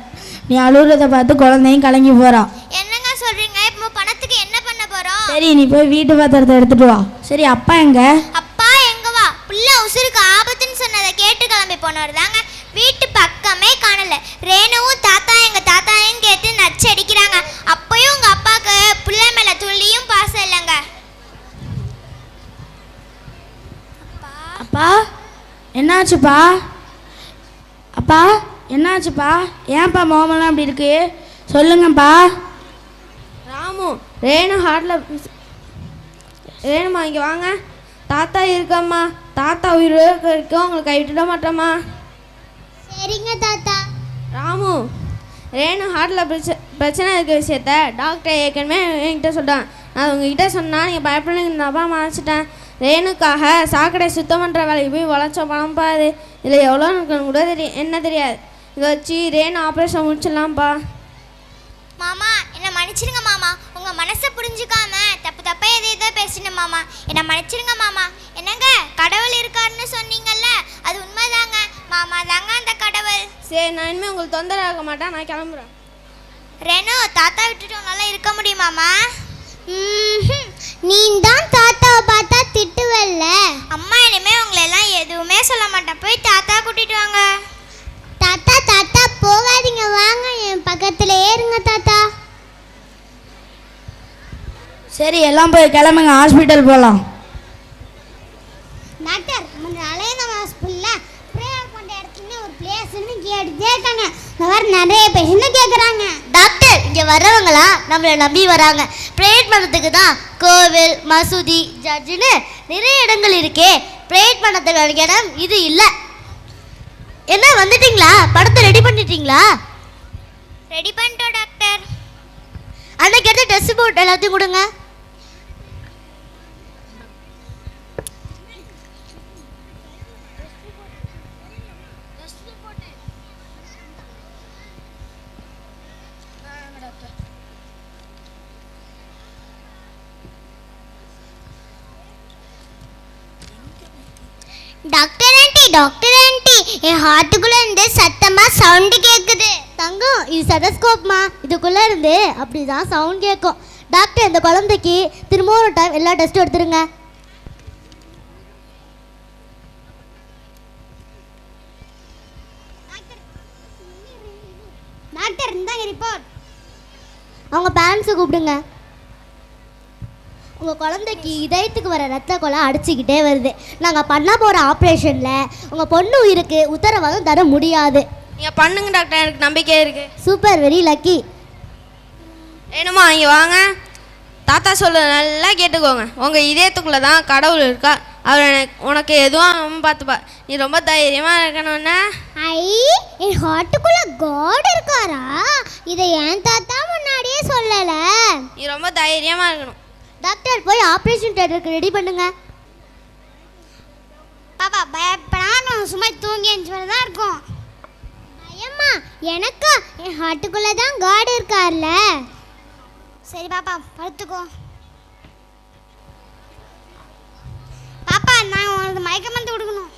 [SPEAKER 7] நீ அழுகுறத பார்த்து குழந்தையும் கலங்கி போறா.
[SPEAKER 3] என்னங்க சொல்றீங்க? இப்போ பணத்துக்கு என்ன பண்ண போறோம்?
[SPEAKER 7] சரி, நீ போய் வீட்டு பாத்திரத்தை எடுத்துட்டு வா. சரி, அப்பா எங்க?
[SPEAKER 3] அப்பா எங்க வா? புள்ள உசுருக்கு ஆபத்துன்னு சொன்னதை கேட்டு கிளம்பி போனவர் தாங்க. வீட்டு பக்கமே காணல. ரேணுவும் தாத்தா எங்க தாத்தாயும் கேட்டு நச்சு அடிக்கிறாங்க. அப்பயும் உங்க அப்பாவுக்கு புள்ள மேல துள்ளியும் பாசம் இல்லைங்க.
[SPEAKER 7] அப்பா என்னாச்சுப்பா? அப்பா என்னாச்சுப்பா? ஏன்ப்பா மோமெல்லாம் அப்படி இருக்கு? சொல்லுங்கப்பா.
[SPEAKER 4] ராமு, ரேணு ரேணுமா இங்கே வாங்க. தாத்தா இருக்கம்மா. தாத்தா உயிர் இருக்கோம், உங்களை கைவிட்டுட மாட்டோம்மா.
[SPEAKER 3] சரிங்க தாத்தா.
[SPEAKER 4] ராமு, ரேணு ஹார்ட்டில் பிரச்சனை இருக்க விஷயத்த டாக்டர் ஏற்கனவே என்கிட்ட சொல்லிட்டான். நான் உங்ககிட்ட சொன்னால் நீங்கள் பயப்படுங்க, அப்பா மறைச்சிட்டேன். ரேணுக்காக சாக்கடை சுத்தம் பண்ணுற வேலைக்கு போய் உழைச்ச பணம் பாரு. இதில் எவ்வளோ இருக்குன்னு கூட என்ன தெரியாது. இதை வச்சு ரேணு ஆப்ரேஷன் முடிச்சிடலாம்ப்பா.
[SPEAKER 3] மாமா என்னை மன்னிச்சிருங்க மாமா. உங்க மனசை புரிஞ்சுக்காம தப்பா எதை பேசினேன் மாமா. என்னை மன்னிச்சிருங்க மாமா. என்னங்க கடவுள் இருக்காருன்னு சொன்னீங்கல்ல, அது உண்மைதாங்க. மாமா தாங்க அந்த கடவுள்.
[SPEAKER 4] சரி, நான் இனிமேல் உங்களுக்கு தொந்தரவு ஆக மாட்டேன். நான் கிளம்புறேன்.
[SPEAKER 3] ரேணு, தாத்தா விட்டுட்டு உன்னால இருக்க முடியுமாமா? நீ தான் தாத்தாவை பார்த்தா திட்டுவல்ல. அம்மா இனிமே உங்களை எல்லாம் எதுவுமே சொல்ல மாட்டேன். போய் தாத்தா கூட்டிட்டு வாங்க. தாத்தா தாத்தா போகாதீங்க, வாங்க என் பக்கத்துல ஏறுங்க தாத்தா.
[SPEAKER 7] சரி, எல்லாம் போய் கிளம்புங்க, ஹாஸ்பிட்டல் போகலாம்.
[SPEAKER 3] டாக்டர், முன்ன அலையன ஹாஸ்பிட்டல்ல ப்ரேயர் பண்ற இடத்துல ஒரு பிளேஸ்னு கேட்டுட்டே இருக்காங்க. இந்த மாதிரி நிறைய பேஷண்ட் கேட்குறாங்க. டாக்டர், இங்கே வர்றவங்களா நம்மளை நம்பி வராங்க. ப்ரேயர் பண்ணுறதுக்கு தான் கோவில், மசூதி, ஜட்ஜுன்னு நிறைய இடங்கள் இருக்கே. ப்ரேயர் பண்ணுறதுக்கு இடம் இது இல்லை. என்ன வந்துட்டீங்களா? படத்தை ரெடி பண்ணிட்டீங்களா? ரெடி பண்ணிட்டோம் டாக்டர். அன்னைக்கு எடுத்து ட்ரெஸ் போட்டு எல்லாத்தையும் கொடுங்க. டாக்டர் ஆண்டி, என் ஹார்ட்டுக்குள்ள இருந்து சத்தமா சவுண்டு கேட்குது. தங்கம், இது ஸ்டெதஸ்கோப்மா. இதுக்குள்ள இருந்து அப்படிதான் சவுண்ட் கேட்கும். டாக்டர், இந்த குழந்தைக்கு திரும்ப ஒரு டைம் எல்லா டெஸ்ட்டும் எடுத்துருங்க. டாக்டர், இந்தாங்க ரிப்போர்ட். அவங்க பேரண்ட்ஸை கூப்பிடுங்க. உங்கள் குழந்தைக்கு இதயத்துக்கு வர ரத்த கொலை அடிச்சுக்கிட்டே வருது. நாங்கள் பண்ண போகிற ஆப்ரேஷனில் உங்கள் பொண்ணு உயிருக்கு உத்தரவாதம் தர முடியாது.
[SPEAKER 4] நீங்கள் பண்ணுங்க டாக்டர், எனக்கு நம்பிக்கை இருக்குது.
[SPEAKER 3] Super, very lucky.
[SPEAKER 4] வேணுமா இங்கே வாங்க. தாத்தா சொல்ல நல்லா கேட்டுக்கோங்க. உங்கள் இதயத்துக்குள்ளே தான் கடவுள் இருக்கா. அவர் உனக்கு எதுவும் பார்த்துப்பா. நீ ரொம்ப தைரியமாக இருக்கணும்னா.
[SPEAKER 3] என் ஹார்ட்டுக்குள்ள காட் இருக்காரா? இதை ஏன் தாத்தா முன்னாடியே சொல்லலை?
[SPEAKER 4] நீ ரொம்ப தைரியமாக இருக்கணும்.
[SPEAKER 3] டாக்டர், போய் ஆப்ரேஷன் தியேட்டருக்கு ரெடி பண்ணுங்க. பாப்பா பயப்படாம சும்மா தூங்கி எஞ்சி தான் இருக்கும். பயமா எனக்கா? என் ஹார்ட்டுக்குள்ள தான் காட் இருக்கார்ல. சரி பாப்பா, படுத்துக்கோ. பாப்பா, நான் உனக்கு மயக்க மருந்து கொடுக்கணும்.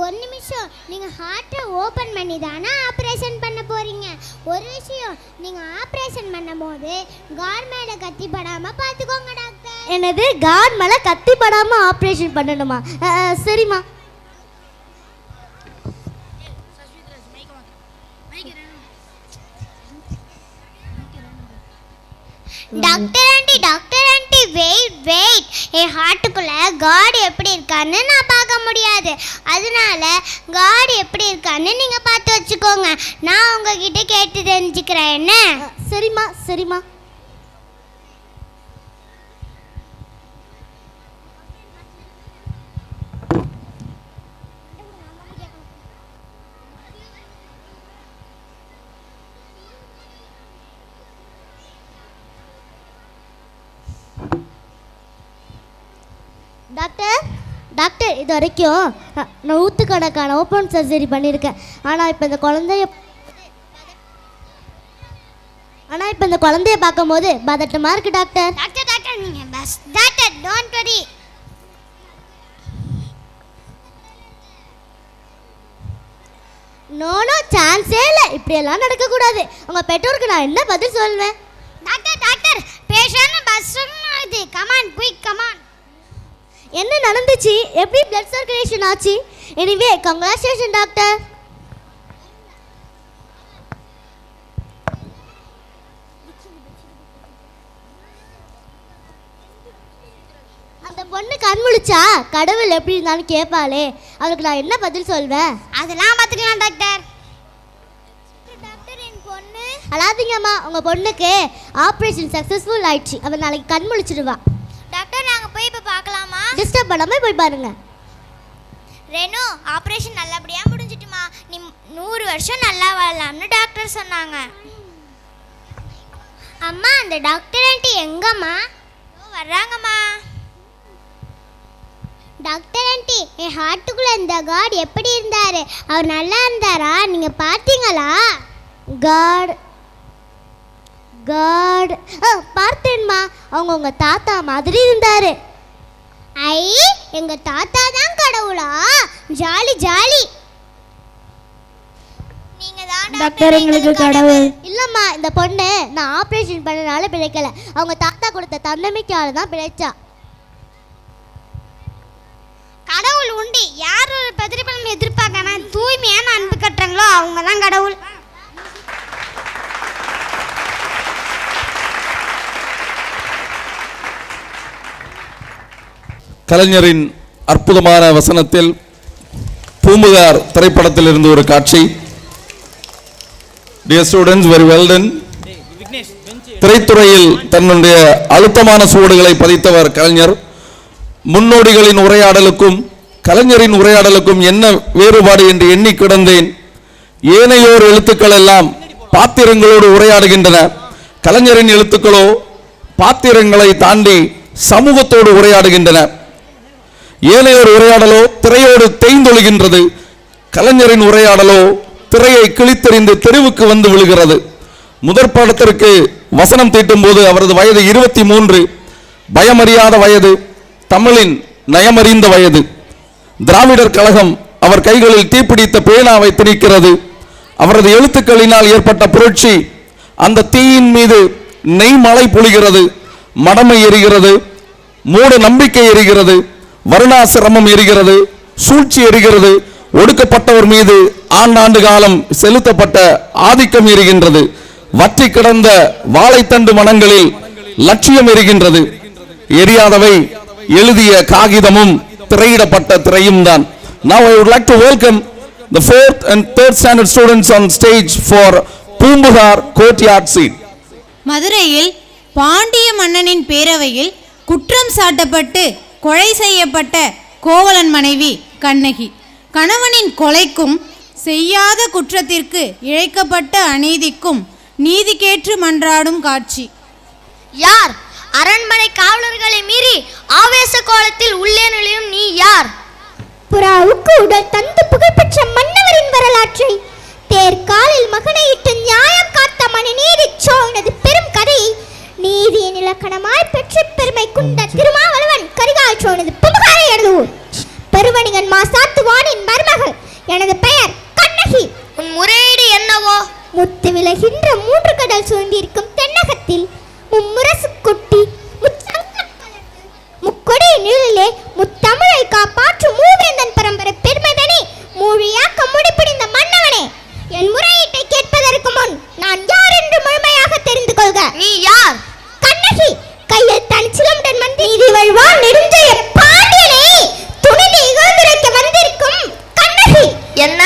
[SPEAKER 3] ஒரு நிமிஷம், நீங்கள் ஹார்ட்டை ஓப்பன் பண்ணி தானே ஆப்ரேஷன் பண்ண போகிறீங்க. ஒரு விஷயம், நீங்கள் ஆப்ரேஷன் பண்ணும் போது காட் மேலே கத்தி படாமல் பார்த்துக்கோங்க டாக்டர். என்னது, காட் மேலே கத்தி படாமல் ஆப்ரேஷன் பண்ணணுமா? சரிம்மா. Doctor aunty wait. என் ஹார்ட்டுக்குள்ள காட் எப்படி இருக்கான்னு நான் பார்க்க முடியாது. அதனால காட் எப்படி இருக்கான்னு நீங்க பார்த்து வச்சுக்கோங்க. நான் உங்ககிட்ட கேட்டு தெரிஞ்சுக்கிறேன். என்ன? சரிம்மா. டாக்டர், இது வரைக்கும் நான் நூற்றுக்கணக்கான ஓப்பன் சர்ஜரி பண்ணியிருக்கேன். ஆனால் இப்போ இந்த குழந்தைய பார்க்கும்போது பதட்டமாக இருக்குது டாக்டர். டாக்டர் நீங்கள் பஸ் டாக்டர், டோன்ட் வரி.
[SPEAKER 2] நோ சான்ஸே இல்லை. இப்படியெல்லாம் நடக்கக்கூடாது. உங்கள் பெற்றோருக்கு நான் என்ன பதில் சொல்வேன்?
[SPEAKER 3] டாக்டர் பேஷண்ட் பஸ் இது கமான் குயிக் கமான்.
[SPEAKER 2] என்ன நடந்துச்சு? எப்படி பிளட் சர்க்குலேஷன் ஆச்சு? Anyway congratulation doctor. அந்த பொண்ணு கண் முழிச்சா கடவுள் எப்படி இருந்தாலும் கேட்பாளே, அவளுக்கு நான் என்ன பதில் சொல்வேன்?
[SPEAKER 3] அதெல்லாம் பார்த்துக்கலாம் டாக்டர். டாக்டர் என் பொண்ணு
[SPEAKER 2] அழாதீங்கம்மா, உங்கள் பொண்ணுக்கு ஆப்ரேஷன் சக்ஸஸ்ஃபுல் ஆயிடுச்சு. அவள் நாளைக்கு கண் முழிச்சிடுவா.
[SPEAKER 3] டாக்டர் நாங்கள் போய் இப்போ பார்க்கலாமா?
[SPEAKER 2] டிஸ்டர்ப் பண்ணாமல் போய் பாருங்க.
[SPEAKER 3] ரெனு ஆப்ரேஷன் நல்லபடியாக முடிஞ்சிட்டுமா, நீ 100 வருஷம் நல்லா வாழலாம்னு டாக்டர் சொன்னாங்க. அம்மா அந்த டாக்டர் ஆண்டி எங்கம்மா? வர்றாங்கம்மா.
[SPEAKER 2] டாக்டர் ஆண்டி, என் ஹார்ட்டுக்குள்ளே இந்த காட் எப்படி இருந்தார்? அவர் நல்லா இருந்தாரா? நீங்கள் பார்த்தீங்களா? காட் காட் பார்த்தேன்மா. அவங்க உங்கள் தாத்தா மாதிரி இருந்தார்.
[SPEAKER 3] ஐ எங்கள் தாத்தா தான் கடவுளா? Jolly jolly. நீங்கள் தான்
[SPEAKER 7] டாக்டர் எங்களுக்கு கடவுள்.
[SPEAKER 2] இல்லைம்மா, இந்த பொண்ணு நான் ஆப்ரேஷன் பண்ணனால பிழைக்கல. அவங்க தாத்தா கொடுத்த தன்னம்பிக்கையால் தான் பிழைச்சா.
[SPEAKER 3] கடவுள் உண்டு. யார் ஒரு பிரதிபலன் எதிர்பார்க்காம தூய்மையான அன்பு கட்டுறாங்களோ அவங்க தான் கடவுள்.
[SPEAKER 1] கலைஞரின் அற்புதமான வசனத்தில் பூம்புகார் திரைப்படத்தில் இருந்து ஒரு காட்சி. Dear students, very well done. திரைத்துறையில் தன்னுடைய அழுத்தமான சுவடுகளை பதித்தவர் கலைஞர். முன்னோடிகளின் உரையாடலுக்கும் கலைஞரின் உரையாடலுக்கும் என்ன வேறுபாடு என்று எண்ணி கிடந்தேன். ஏனையோர் எழுத்துக்கள் எல்லாம் பாத்திரங்களோடு உரையாடுகின்றன. கலைஞரின் எழுத்துக்களோ பாத்திரங்களை தாண்டி சமூகத்தோடு உரையாடுகின்றன. ஏனையோர் உரையாடலோ திரையோடு தேய்ந்தொழுகின்றது. கலைஞரின் உரையாடலோ திரையை கிழித்தெறிந்து தெருவுக்கு வந்து விழுகிறது. முதற் படத்திற்கு வசனம் தீட்டும் போது அவரது வயது 23. பயமறியாத வயது, தமிழின் நயமறிந்த வயது. திராவிடர் கழகம் அவர் கைகளில் தீப்பிடித்த பேனாவை திணிக்கிறது. அவரது எழுத்துக்களினால் ஏற்பட்ட புரட்சி அந்த தீயின் மீது நெய்மழை பொழிகிறது. மடமை எரிகிறது, மூட நம்பிக்கை எரிகிறது, வருணாசிரமம் எரிகிறது, சூழ்ச்சி எரிகிறது. ஒடுக்கப்பட்டவர் மீது ஆண்டாண்டு காலம் செலுத்தப்பட்ட ஆதிக்கம் எரிகின்றது. வற்றி கிடந்த வாழைத்தண்டு மனங்களில் லட்சியம் எரிகின்றது. எரியாதவை எழுதிய காகிதமும் திரையிடப்பட்ட திரையும் தான். Now I would like to welcome the 4th and 3rd standard students on stage for Poompuhar courtyard scene.
[SPEAKER 8] மதுரையில் பாண்டிய மன்னனின் பேரவையில் குற்றம் சாட்டப்பட்டு கொலை செய்யப்பட்ட கோவலன் மனைவி கண்ணகி கணவனின் கொலைக்கும் செய்யாத குற்றத்திற்கு இழைக்கப்பட்ட அநீதிக்கும் நீதி கேட்டு மன்றாடும் காட்சி.
[SPEAKER 3] யார் அரண்மனை காவலர்களை மீறி ஆவேச கோலத்தில் உள்ளே நுழையும் நீ யார்?
[SPEAKER 2] புறாவுக்கு உடல் தந்து புகழ்பெற்ற மன்னவரின் வரலாற்றை தேர்காலில் மகனையிட்டு நியாயம் காத்த மணிநீதி சோழனது பெரும் கதையை நீதியின் இலக்கணமாய் பெற்ற பெருமை கொண்ட திருமாவளவன் கரிகால் சோழனது பூம்புகாரை எழுதுவோம். பெருவணிகன் மாசாத்துவானின் மருமகள். எனது பெயர் கண்ணகி.
[SPEAKER 3] உன் முறையீடு என்னவோ?
[SPEAKER 2] முத்து விலகின்ற 3 கடல் சூழ்ந்திருக்கும் தென்னகத்தில் மும்முரசு கொட்டி முக்கொடி நிழலிலே முத்தமிழை காப்பாற்றும் மூவேந்தன் பரம்பரை பெருமைதனி மொழியாக்க முடிப்பிடிந்த மன்னவனே, என் முறையீட்டை கேட்பதற்கு முன் நான் யார் என்று முழுமையாக தெரிந்து கொள்க.
[SPEAKER 3] நீ யார்?
[SPEAKER 2] கண்ணகி, கையில் தனிச்சிலமுடன் வந்து நீதி வழ்வான் நெடுஞ்செய பாண்டியனை துணிந்து இகழ்ந்துரைக்க வந்திருக்கும் கண்ணகி.
[SPEAKER 3] என்ன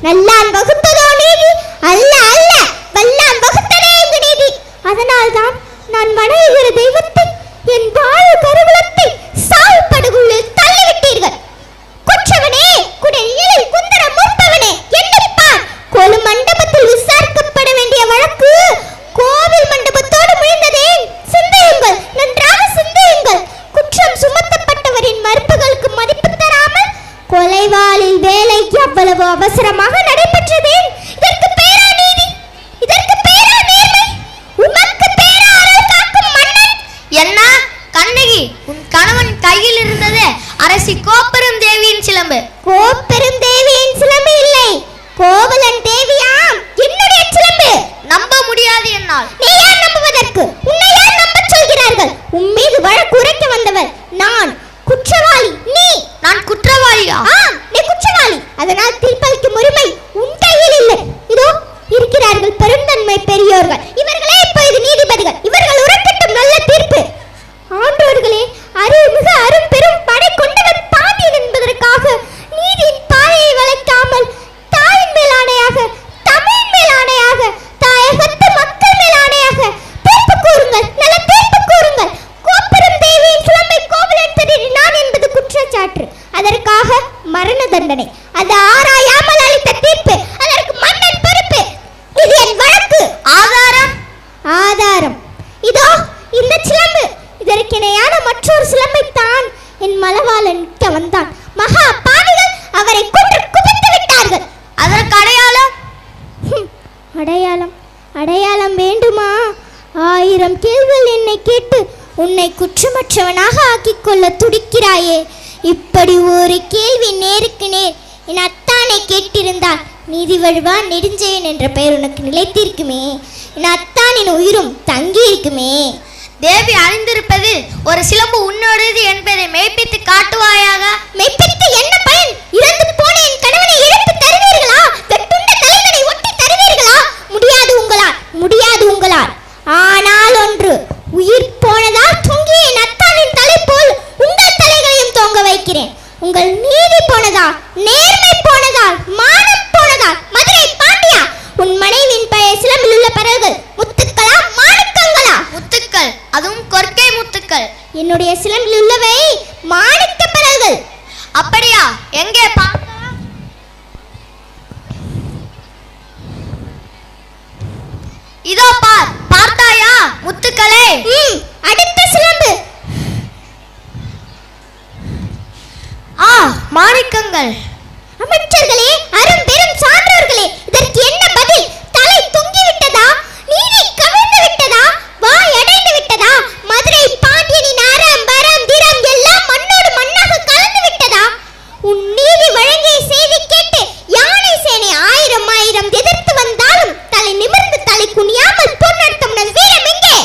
[SPEAKER 3] நல்லான் வகுத்ததோ நீதி, அல்ல அல்ல வல்லான் வகுத்ததே இங்கு நீதி. அதனால்தான் நான் வணங்குகிற தெய்வத்தை, என் வாழ கருவூலத்தை சாவு படுகுள்ளில் தள்ளிவிட்டீர்கள். குற்றவனே, குடலில் குந்தர மூப்பவனே, என்னைப்பார் கொலு மண்டபத்தில் விசாரிக்கப்பட வேண்டிய வழக்கு கோவில் மண்டபத்தோடு முடிந்ததே. சிந்தியுங்கள், நன்றாக சிந்தியுங்கள். குற்றம் சுமத்தப்பட்டவரின் மறுப்புகளுக்கு மதிப்பு தராமல் கொலைவாளில் வேலை எவ்வளவு அவசரமாக நடைபெற்றதே. இதற்கு பேரா நீதி, இதற்கு பேரா நேர்மை, உமக்கு பேரா அருள் காக்கும் மன்னன்.
[SPEAKER 5] என்ன கண்ணகி, உன் கணவன் கையில் இருந்தது அரசி கோப்பெரும் தேவியின் சிலம்பு.
[SPEAKER 3] கோப்பெரும் தேவியின் சிலம்பு இல்லை, கோவலன் தேவியாம் என்னுடைய சிலம்பு.
[SPEAKER 5] நம்ப முடியாது என்னால்.
[SPEAKER 3] நீ யார் நம்புவதற்கு? உன்னை யார் நம்பச் சொல்கிறார்கள்? உன் மீது வழக்கு உரைக்க வந்தவர் நான். குற்றவாளி நீ.
[SPEAKER 5] நான் குற்றவாளியா?
[SPEAKER 3] ஆம், நீ குற்றவாளி. அதனால் தீர்ப்பளிக்கும் உரிமை உன் கையில் இல்லை. இதோ இருக்கிறார்கள் பெருந்தன்மை பெரியோர்கள். இவர்களே இப்போது நீதிபதிகள். இவர்கள் உரைக்கட்டும் நல்ல தீர்ப்பு. ஆண்டோர்களே, மிக அரும் பெரும் படை கொண்டவன் பாண்டியன் என்பதற்காக நீதியின் பாதையை வளைக்காமல் தாயின் மேல் ஆணையாக, தமிழ் மேல் ஆணையாக, தாயகத்து மக்கள் மேல் ஆணையாக தீர்ப்பு கூறுங்கள், நல்ல தீர்ப்பு கூறுங்கள். கோப்பெரும் தேவியின் சிலம்பை கோவலன் திருடினான் என்பது குற்றச்சாட்டு. அதற்காக மரண தண்டனை. அது ஆராயாமல் அளித்த தீர்ப்பு. அதற்கு மன்னன் பொறுப்பு. இது என் வழக்கு.
[SPEAKER 5] ஆதாரம்?
[SPEAKER 3] ஆதாரம் இதோ இந்த சிலம்பு. இதற்கிணையான மற்றொரு சிலம்பைத்தான் என் மலவாளன் வந்தான். மகா பாவிகள் அவரை கொன்று குவித்து விட்டார்கள்.
[SPEAKER 5] அதற்கு அடையாளம்?
[SPEAKER 3] அடையாளம் அடையாளம் வேண்டுமா? 1000 கேள்விகள் என்னை கேட்டு உன்னை குற்றமற்றவனாக ஆக்கிக் கொள்ள துடிக்கிறாயே. இப்படி ஒரு கேள்வி நேருக்கு நேர் என் அத்தானை கேட்டிருந்தால் நீதி வழுவா நெடுஞ்செயன் என்ற பெயர் உனக்கு நிலைத்திருக்குமே. என் அத்தானின் உயிரும் தங்கி இருக்குமே.
[SPEAKER 5] தேவி அறிந்திருப்பது ஒரு சிலம்பு உன்னோடது என்பதை மெய்ப்பித்து காட்டுவாயாக.
[SPEAKER 3] மெய்ப்பித்து என்ன பயன்? இறந்து போன என் கணவனை இழப்பு தருவீர்களா? வெட்டுண்ட தலைகளை ஒட்டி தருவீர்களா? முடியாது உங்களால், முடியாது உங்களால். ஆனால் ஒன்று, உயிர் போனதால் தொங்கிய என் அத்தானின் தலை போல் உங்கள் தலைகளையும் தொங்க வைக்கிறேன். உங்கள் நீதி போனதால், நேர்மை போனதால், மானம் போனதால். மதுரை பாண்டியா, உன் மனைவியின் பெயர் சிலம்பில் உள்ள பறவைகள் முத்துக்களா மாணிக்கங்களா?
[SPEAKER 5] முத்துக்கள், அதுவும் கொற்கை முத்துக்கள்.
[SPEAKER 3] என்னுடைய சிலம்பில் உள்ளவை மாணிக்க பறவைகள்.
[SPEAKER 5] அப்படியா? எங்கே பார்க்கலாம்? இதோ பார். பார்த்தாயா முத்துக்களே?
[SPEAKER 3] அடுத்த சிலம்பு.
[SPEAKER 5] மாணிக்கங்கள்.
[SPEAKER 3] அமைச்சர்களே, அரும் பெரும் சான்றோர்களே, இதற்கு என்ன பதில்? தலை தொங்கி விட்டதா? நீதி கவிழ்ந்து விட்டதா? வாய் அடைந்து விட்டதா? மதுரை பாண்டியனின் அறம் பரம் திறம் எல்லாம் மண்ணோடு மண்ணாக கலந்து விட்டதா? உன் நீதி வழங்கிய செய்தி கேட்டு யானை சேனை 1000 எதிர்த்து வந்தாலும் தலை நிமிர்ந்து தலை குனியாமல் பொன்னர்த்தம் நம் வீரம் எங்கே?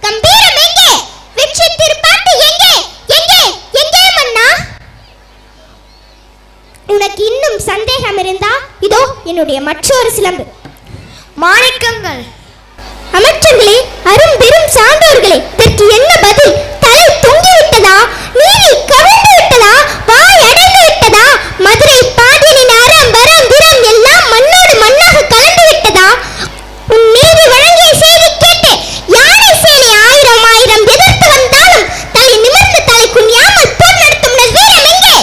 [SPEAKER 3] கம்பீரம் எங்கே? வெற்றி திருப்பாட்டு எங்கே? எங்கே எங்கே மன்னா? உனக்கு இன்னும் சந்தேகம் இருந்தா இதோ என்னுடைய மற்றொரு சிலம்பு.
[SPEAKER 5] மாணிக்கங்கள்.
[SPEAKER 3] அமைச்சர்களே, அரும் பெரும் சான்றோர்களே, இதற்கு என்ன பதில்? தலை தொங்கி விட்டதா? நீதி கவிழ்ந்து விட்டதா? வாய் அடைந்து விட்டதா? மதுரை பாண்டியனின் அறம் பரம் திறம் எல்லாம் மண்ணோடு மண்ணாக கலந்து விட்டதா? உன் நீதி வழங்கிய செய்தி கேட்டு யானை சேனை 1000 எதிர்த்து வந்தாலும் தலை நிமிர்ந்து தலை குனியாமல் போர் நடத்தும் நம் வீரம் எங்கே?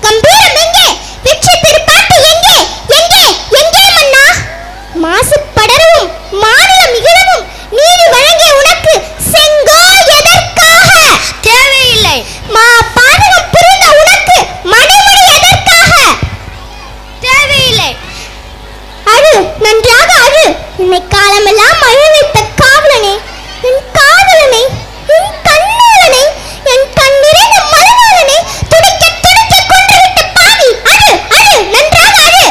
[SPEAKER 3] கம்பீரம் எங்கே? வெற்றி திருப்பாட்டு எங்கே? எங்கே எங்கே மன்னா? மாசு படரவும் மாநிலம் இகழவும் நீதி வழங்கிய உனக்கு செங்கோ எதற்காக?
[SPEAKER 5] தேவையில்லை.
[SPEAKER 3] பாதகம் புரிந்த உனக்கு மணிமுடி எதற்காக?
[SPEAKER 5] தேவையில்லை.
[SPEAKER 3] அழு, நன்றாக அழு. என்னை காலமெல்லாம் அழ வைத்த காவலனே, என் காதலனை, என் கண்ணாளனை, என் கண்ணிறைந்த மலர்வாளனை துடிக்க துடிக்க கொன்றுவிட்ட பாவி. அழு அழு, நன்றாக அழு.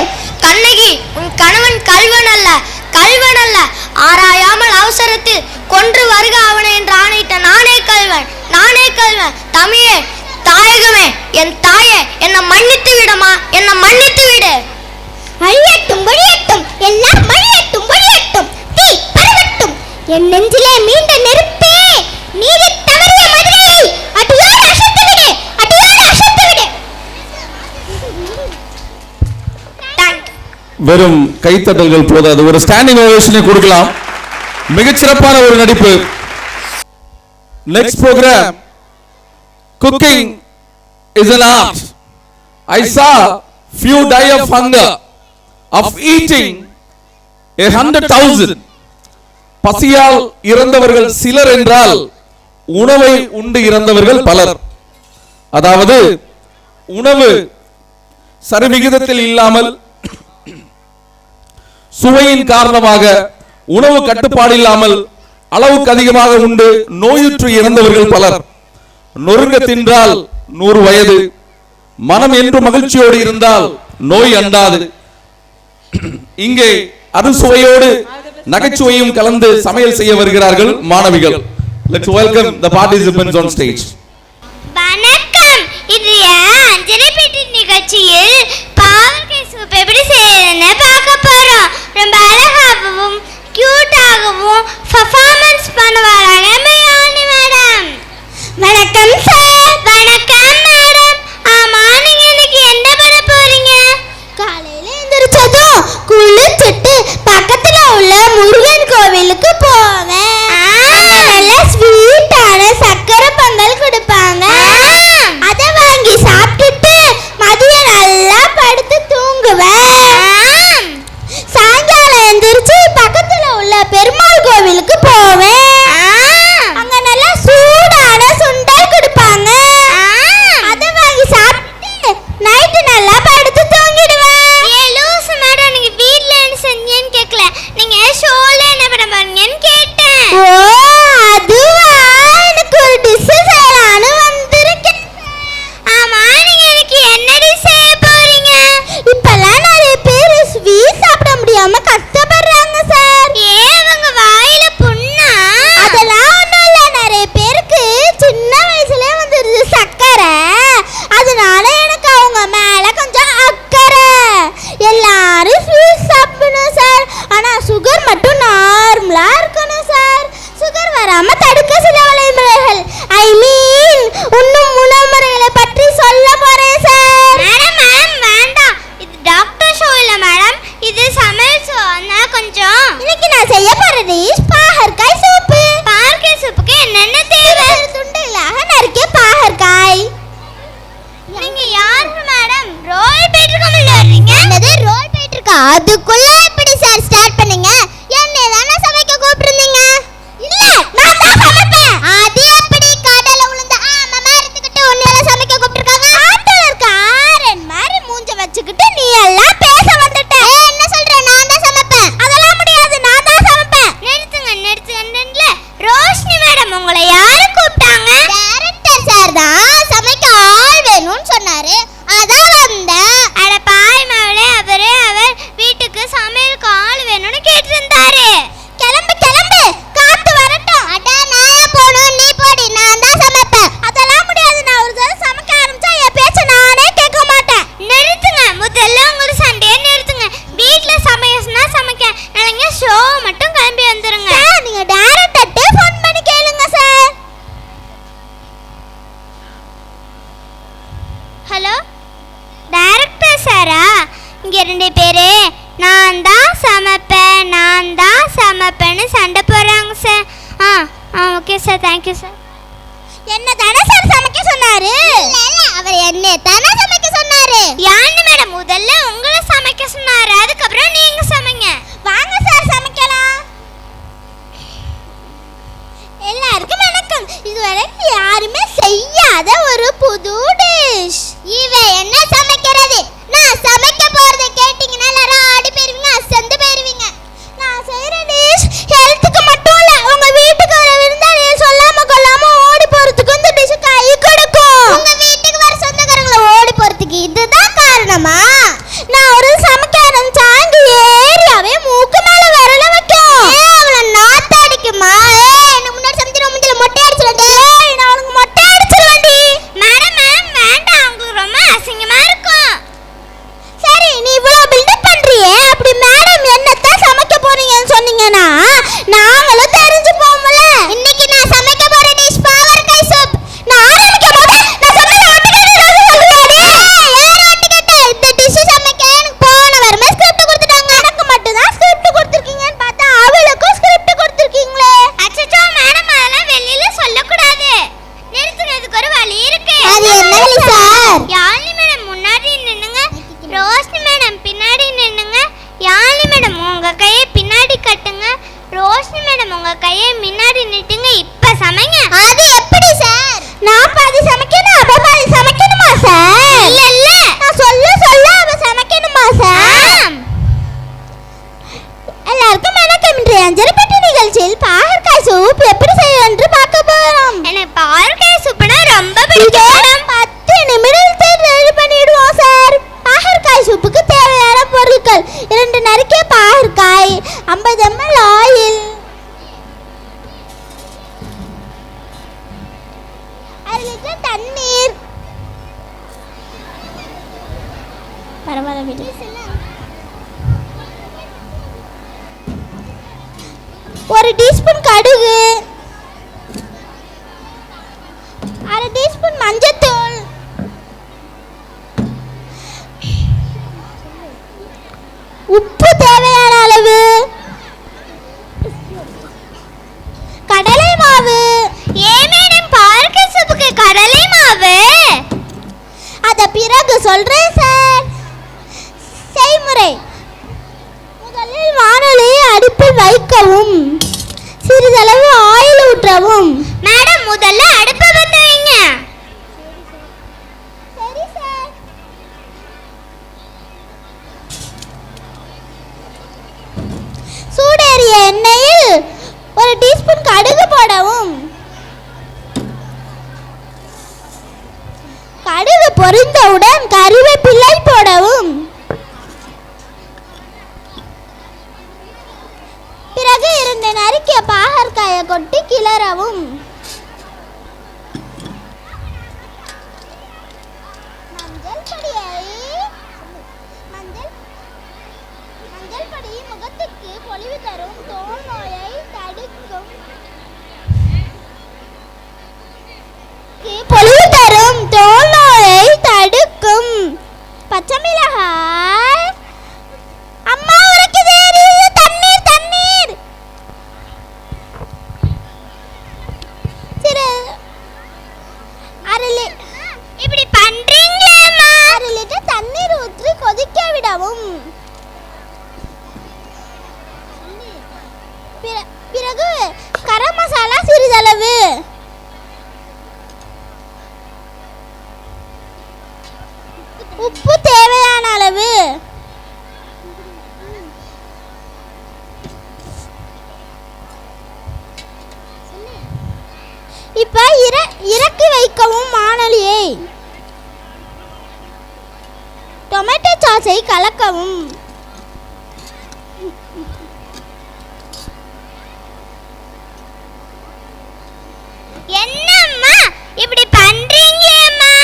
[SPEAKER 5] கண்ணகி, உன் கணவன் கல்வன் அல்ல, கல்வன் அல்ல. ஆராயாமல் அவசரத்தில் கொன்று வருக அவனை என்று ஆணையிட்ட நானே கல்வன், நானே கல்வன். தமிழே, தாயகமே, என் தாயே, என்னை மன்னித்து விடமா, என்னை மன்னித்து விடு.
[SPEAKER 3] அழியட்டும் ஒழியட்டும், எல்லாம் அழியட்டும் ஒழியட்டும், தீ பரவட்டும். என் நெஞ்சிலே மீண்ட நெருப்பே, நீதி தவறிய மதுரையை அடியோடு அசைத்து விடு, அடியோடு அசைத்து விடு.
[SPEAKER 1] வெறும் கைத்தட்டல்கள் போதாது, ஒரு ஸ்டாண்டிங் ஓவேஷனை கொடுக்கலாம். மிகச்சிறப்பான ஒரு நடிப்பு. Next programme, cooking is an art. I saw few die of hunger of eating 100,000. பசியால் இறந்தவர்கள் சிலர் என்றால் உணவை உண்டு இறந்தவர்கள் பலர். அதாவது உணவு சரிவிகிதத்தில் இல்லாமல் சுவையின் காரணமாக உணவு கட்டுப்பாடு இல்லாமல் அளவுக்கு அதிகமாக உண்டு நோயுற்று இறந்தவர்கள் பலர். நொறுங்க தின்றால் 100 வயது, மனம் என்று மகிழ்ச்சியோடு இருந்தால் நோய் அண்டாது. இங்கே அறுசுவையோடு நகைச்சுவையும் கலந்து சமையல் செய்ய வருகிறார்கள் மாணவிகள். Let's welcome the participants on stage.
[SPEAKER 3] வணக்கம். இது அஞ்சலி பெட்டி நிகழ்ச்சியில் பாவக்காய் சூப் எப்படி செய்யறதுன்னு பார்க்க போறோம். ரொம்ப அழகாகவும் கியூட்டாகவும் பெர்ஃபார்மன்ஸ் பண்ணுவாங்க மயானி மேடம். வணக்கம் சார். வணக்கம் மேடம். ஆமா, நீங்க இன்னைக்கு என்ன பண்ண போறீங்க?
[SPEAKER 2] காலையில எந்திரிச்சதும் குளிச்சுட்டு பக்கத்துல உள்ள முருகன் கோவிலுக்கு போவேன். நல்ல ஸ்வீட்டான சக்கரை பொங்கல் கொடுப்பாங்க. அதை வாங்கி சாப்பிட்டுட்டு மதியம் நல்லா படுத்து தூங்குவேன். சாயங்காலம் எந்திரிச்சு பக்கத்துல உள்ள பெருமாள் கோவிலுக்கு போவேன். அங்க நல்லா சூடான சுண்டல் கொடுப்பாங்க. அதை வாங்கி சாப்பிட்டு நைட்டு நல்லா படுத்து தூங்கிடுவேன்.
[SPEAKER 3] லூசு மேடம், நீங்க வீட்ல என்ன செஞ்சீங்கன்னு கேட்கல, நீங்க ஷோல என்ன பண்ண போறீங்கன்னு கேட்டேன்.
[SPEAKER 2] ஓ, அதுவா? எனக்கு ஒரு டிஷ் செய்யலான்னு வந்திருக்கேன்.
[SPEAKER 3] ஆமா, நீங்க எனக்கு என்ன டிஷ் செய்ய போறீங்க?
[SPEAKER 2] இப்பெல்லாம் நிறைய பேர் ஸ்வீட் சாப்பிட முடியாம கஷ்டப்படுறாங்க சார்.
[SPEAKER 3] ஏன் உங்க வாயில புண்ணா?
[SPEAKER 2] அதெல்லாம் ஒண்ணும் இல்ல, நிறைய பேருக்கு சின்ன வயசுலயே வந்துருது சக்கரை. அதனால எனக்கு அவங்க மேல கொஞ்சம் அக்கறை. எல்லாரும் ஸ்வீட் சாப்பிடணும் சார், ஆனா சுகர் மட்டும் நார்மலா இருக்கணும் சார். சுகர் வராம தடுக்க சில வழிமுறைகள், ஐ மீன் இன்னும் உணவு முறைகளை பற்றி சொல்ல போறேன் சார்.
[SPEAKER 3] மேடம் மேடம் வேண்டாம், இது டாக்டர் ஷோ இல்ல மேடம், இது சமையல் ஷோ. அதனால கொஞ்சம்
[SPEAKER 2] இன்னைக்கு நான் செய்ய போற டிஷ் பாகற்காய் சூப்பு.
[SPEAKER 3] பாவக்காய் சூப்புக்கு என்னென்ன தேவை?
[SPEAKER 2] துண்டுகளாக நறுக்கிய பாகற்காய்.
[SPEAKER 3] நீங்க யாரு மேடம்? ரோல் போயிட்டு இருக்கீங்க.
[SPEAKER 2] என்னது ரோல் போயிட்டு இருக்கா? அதுக்குள்ள எப்படி சார் ஸ்டார்ட் பண்ணீங்க? என்னை தானே சமைக்க கூப்பிட்டுருந்தீங்க. இல்ல, நான் தான் சமைப்பேன். அது எப்படி கடல உளுந்து ஆமா மரத்துக்கிட்ட உன்னையில சமைக்க கூப்பிட்டுருக்காங்க? ஆட்டல இருக்க ஆரன் மாதிரி மூஞ்ச வச்சுக்கிட்டு நீ எல்லாம் பேச வந்துட்ட. என்ன சொல்ற? நான் தான் சமைப்பேன். அதெல்லாம் முடியாது, நான் தான் சமைப்பேன்.
[SPEAKER 3] நிறுத்துங்க. ரோஷினி மேடம் உங்களை யாரு கூப்பிட்டாங்க?
[SPEAKER 2] டைரக்டர் சார் தான் சமைக்க ஆள் வேணும்னு சொன்னாரு, அதான் வந்தேன்.
[SPEAKER 3] அட பாய் மவளே, அவர் வீட்டுக்கு சமையலுக்கு ஆள் வேணும்னு கேட்டிருந்தாரு.
[SPEAKER 2] கிளம்பு கிளம்பு, காத்து வரட்டும். அட நாயா போணும், நீ போடி, நான் தான் சமைப்பேன். அதெல்லாம் முடியாது, நான் ஒரு தடவை சமைக்க ஆரம்பிச்சா என் பேச்ச நானே கேட்க மாட்டேன்.
[SPEAKER 3] நிறுத்துங்க, முதல்ல உங்களுக்கு சண்டையை நிறுத்துங்க. வீட்ல சமையல்னா சமைக்க, இல்லைங்க ஷோ மட்டும் கிளம்பி வந்துருங்க.
[SPEAKER 2] சார், நீங்க டைரக்டர்ட்டே ஃபோன் பண்ணி கேளுங்க சார்.
[SPEAKER 3] ஹலோ டைரக்டர் சாரா? இங்க 2 பேரு நான் தான் சமைப்பேன்னு சண்டை போடுறாங்க sir. Okay sir, thank you sir.
[SPEAKER 2] என்ன தானே சார் சமைக்க சொன்னாரு? இல்ல, அவர் என்ன தானே சமைக்க சொன்னாரு.
[SPEAKER 3] யான்னு மேடம், முதல்ல உங்களை சமைக்க சொன்னாரு, அதுக்கப்புறம் நீங்க சமைங்க.
[SPEAKER 2] வாங்க சார் சமைக்கலாம். எல்லாருக்கும் வணக்கம். இதுவரைக்கும் யாருமே செய்யாத ஒரு புது டிஷ். இவ என்ன சமைக்கிறது? நான் சமைக்க போறதை கேட்டீங்கன்னா எல்லாரும் ஆடி போயிருவீங்க, அசந்து போயிருவீங்க. நான் செய்யற டிஷ் ஹெல்த்துக்கு மட்டும் இல்ல, உங்க வீட்டுக்கு வர விருந்தாளியை சொல்லாம கொள்ளாம ஓடி போறதுக்கு இந்த டிஷ் கை கொடுக்கும். உங்க வீட்டுக்கு வர சொந்தக்காரங்களை ஓடி போறதுக்கு இதுதான் காரணமா? நான் ஒரு சமைக்க ஆரம்பிச்சா அங்க
[SPEAKER 3] பண்ணிட்டுங்க இப்ப சமைங்க.
[SPEAKER 2] அது எப்படி சார்?
[SPEAKER 3] நான் பாதி சமைக்கணும், அவ பாதி சமைக்கணுமா சார்?
[SPEAKER 2] இல்ல இல்ல,
[SPEAKER 3] நான் சொல்ல அவ சமைக்கணுமா சார்? எல்லாருக்கும் வணக்கம். இன்றைய அஞ்சல்பட்டு நிகழ்ச்சியில் பாகற்காய் சூப் எப்படி செய்ய என்று பார்க்க போறோம்.
[SPEAKER 2] எனக்கு பாகற்காய் சூப்னா ரொம்ப பிடிக்கும்.
[SPEAKER 3] 10 நிமிடத்தில் ரெடி பண்ணிடுவோம் சார். பாகற்காய் சூப்புக்கு தேவையான பொருட்கள்: 2 நறுக்கிய பாகற்காய், 50 ml ஆயில், 1/2 லிட்டர் தண்ணீர், பரவாயில்ல 1 டீஸ்பூன் கடுகு, 1/2 டீஸ்பூன் மஞ்சத்தூள், உப்பு தேவையான அளவு, கடலை மாவு.
[SPEAKER 2] ஏன் மேடம் பாகற்காய் சூப்புக்கு கடலை மாவு?
[SPEAKER 3] அத பிறகு சொல்றேன் சார். செய்முறை: முதலில் வாணலியை அடுப்பில் வைக்கவும், சிறிதளவு ஆயில் ஊற்றவும்.
[SPEAKER 2] மேடம் முதல்ல அடுப்பை பத்த வைங்க.
[SPEAKER 3] சரி சார். சூடேறிய எண்ணெயில் 1 டீஸ்பூன் கடுகு போடவும். கடுகு பொரிந்தவுடன் கறிவேப்பிலை போடவும். பிறகு 2 நறுக்கிய பாகற்காயை கொட்டி கிளறவும். மஞ்சள் பொடி முகத்துக்கு பொலிவு தரும், தோல் நோயை தடுக்கும். பச்சை மிளகாய். அம்மா உனக்கு தண்ணீர் தண்ணீர். சரி,
[SPEAKER 2] இப்படி பண்றீங்களேம்மா.
[SPEAKER 3] 1/2 லிட்டர் தண்ணீர் ஊற்றி கொதிக்க விடவும். பிறகு கரம் மசாலா சிறிதளவு, உப்பு தேவையான அளவு, இப்ப இறக்கி வைக்கவும். வாணலியை டொமேட்டோ சாஸை கலக்கவும்.
[SPEAKER 2] என்னம்மா இப்படி பண்றீங்களேம்மா.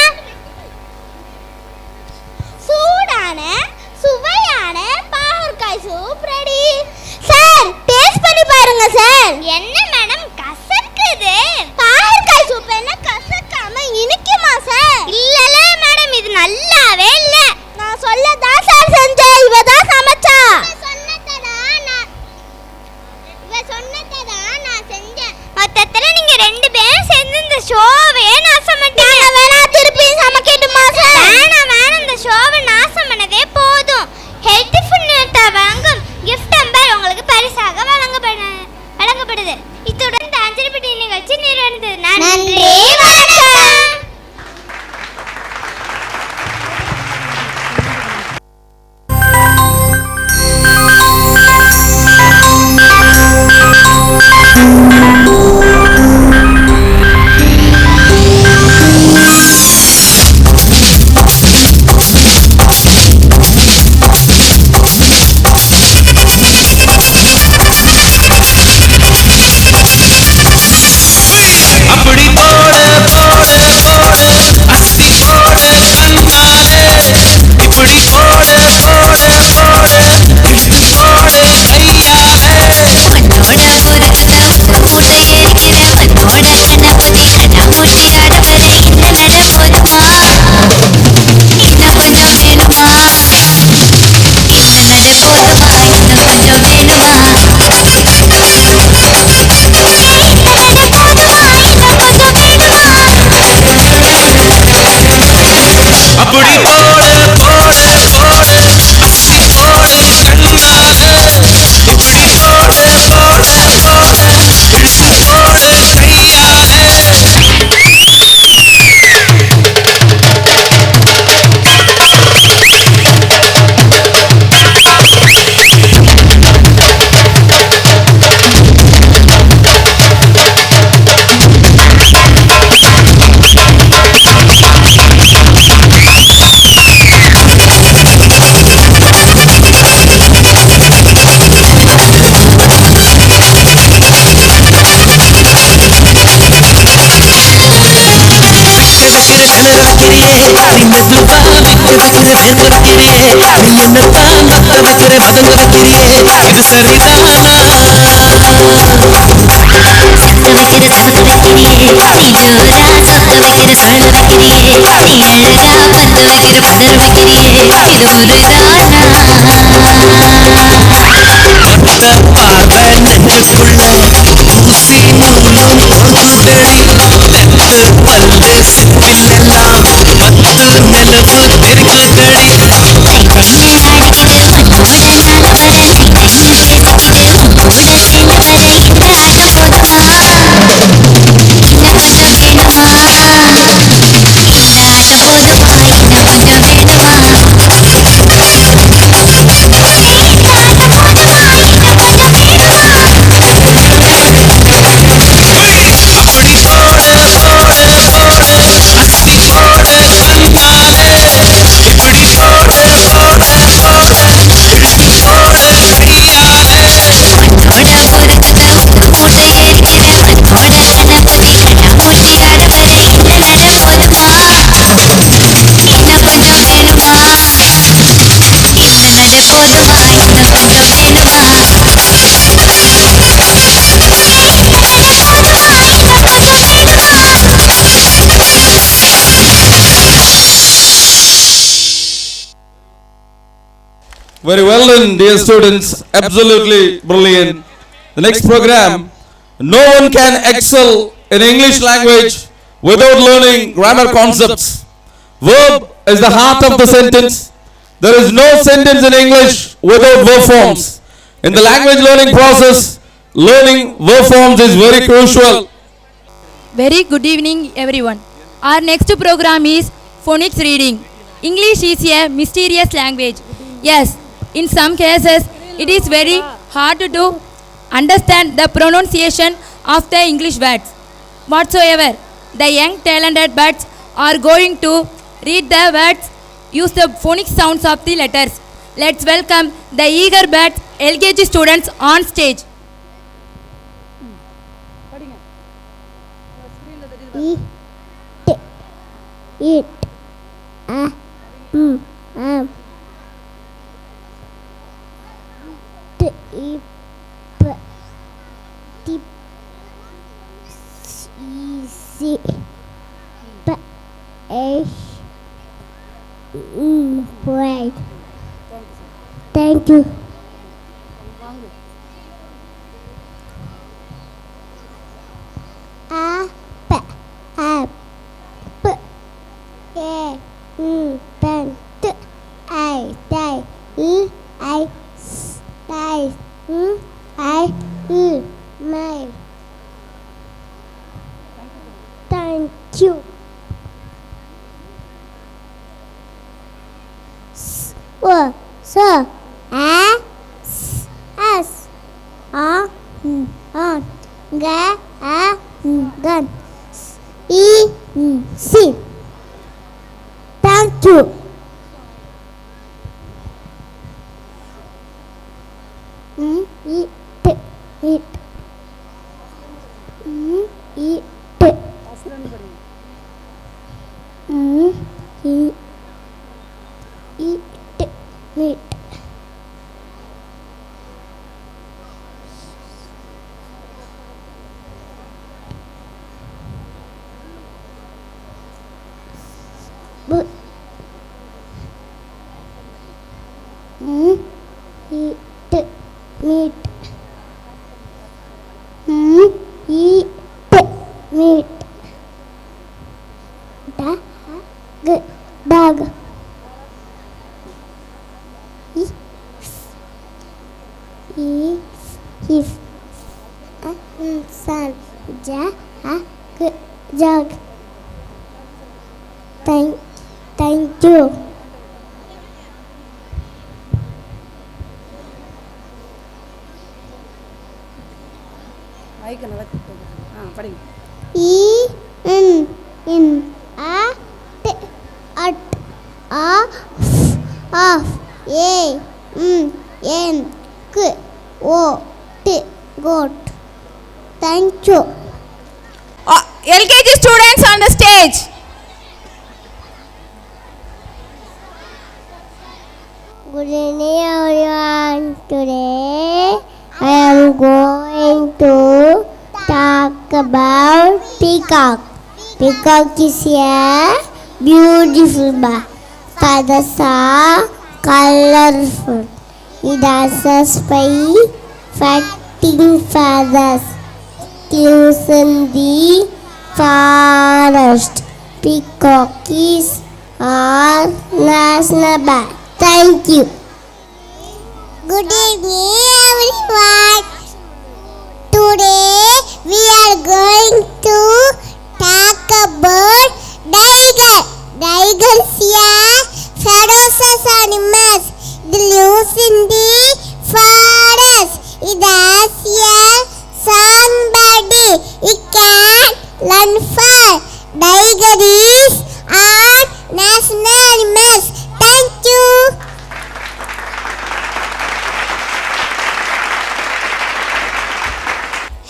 [SPEAKER 3] சூடான சுவையான பாகற்காய் சூப் ரெடி. சார், டேஸ்ட் பண்ணி பாருங்க சார்.
[SPEAKER 2] என்ன மேடம் கசக்குது?
[SPEAKER 3] பாகற்காய் சூப் என்ன கசக்காம இனிக்குமா சார்?
[SPEAKER 2] இல்லல மேடம், இது நல்லாவே இல்ல.
[SPEAKER 3] நான் சொல்லதான் சார் செஞ்சேன். இவ தான் சமைச்சா.
[SPEAKER 2] மொத்தத்துல நீங்க 2 பேரும் சேர்ந்து இந்த ஷோவே நாசம் பண்ணிட்டீங்க.
[SPEAKER 3] வேணா திருப்பி சமைக்கட்டுமா சார்?
[SPEAKER 2] வேணாம், இந்த ஷோவை நாசம் பண்ணதே போதும். ஹெல்த்தி ஃபுட் வழங்கும் கிஃப்ட் நம்பர் உங்களுக்கு பரிசாக வழங்கப்படுது.
[SPEAKER 9] வைக்கிறியே நீ என்னத்தான் மத்த வைக்கிற பதங்க வைக்கிறியே இது சரிதானா ஊசி நூலும் கோக்குதடி பல்லு சிப்பிலெல்லாம் நிலவு தெரிக்குதடி
[SPEAKER 1] Very well done, dear students. Absolutely brilliant. The next program, no one can excel in English language without learning grammar concepts. Verb is the heart of the sentence. There is no sentence in English without verb forms. In the language learning process, learning verb forms is very crucial.
[SPEAKER 10] Very good evening, everyone. Our next program is phonics reading. English is a mysterious language. Yes, in some cases, it is very hard to understand the pronunciation of the English words. Whatsoever, the young talented buds are going to read the words, use the phonics sounds of the letters. Let's welcome the eager buds, LKG students on stage.
[SPEAKER 2] It, right. Thank you. Thank you. So, S, gun, E, C. Thank you. Dog. His son. Jug. Thank you. Goat. Thank you.
[SPEAKER 10] LKG students on the stage.
[SPEAKER 2] Good evening, everyone. Today I am going to talk about peacock. Peacock is a beautiful bird. Feathers are colorful. It has a fatting feathers. It lives in the forest. Peacock is our national bird. Thank you. Good evening, everyone. Today we are going to talk about tiger. Tigers are ferocious animals. It lives in the forest. It has a strong body. It can run far. Tiger is our national animals. Thank you.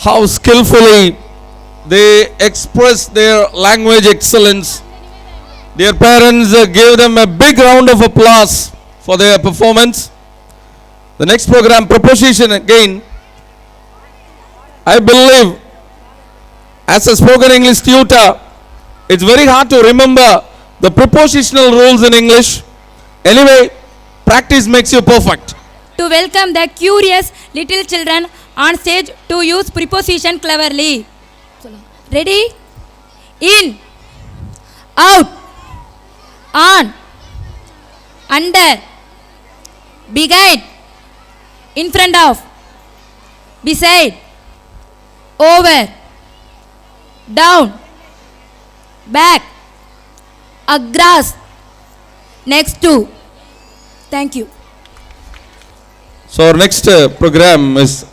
[SPEAKER 1] How skillfully they express their language excellence. Their parents gave them a big round of applause for their performance. The next program, Preposition again. I believe as a spoken English tutor, it's very hard to remember the prepositional rules in English. Anyway, practice makes you perfect.
[SPEAKER 10] To welcome the curious little children on stage to use preposition cleverly. Ready? In, out, on, under, behind, in front of, beside, over, down, back, across, next to. Thank you.
[SPEAKER 1] So our next program is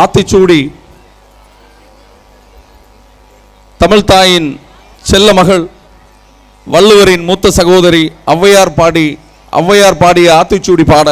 [SPEAKER 1] Aathichoodi. Tamil தாயின் செல்ல மகள், வள்ளுவரின் மூத்த சகோதரி ஔவையார் பாடிய ஆத்திச்சூடி பாட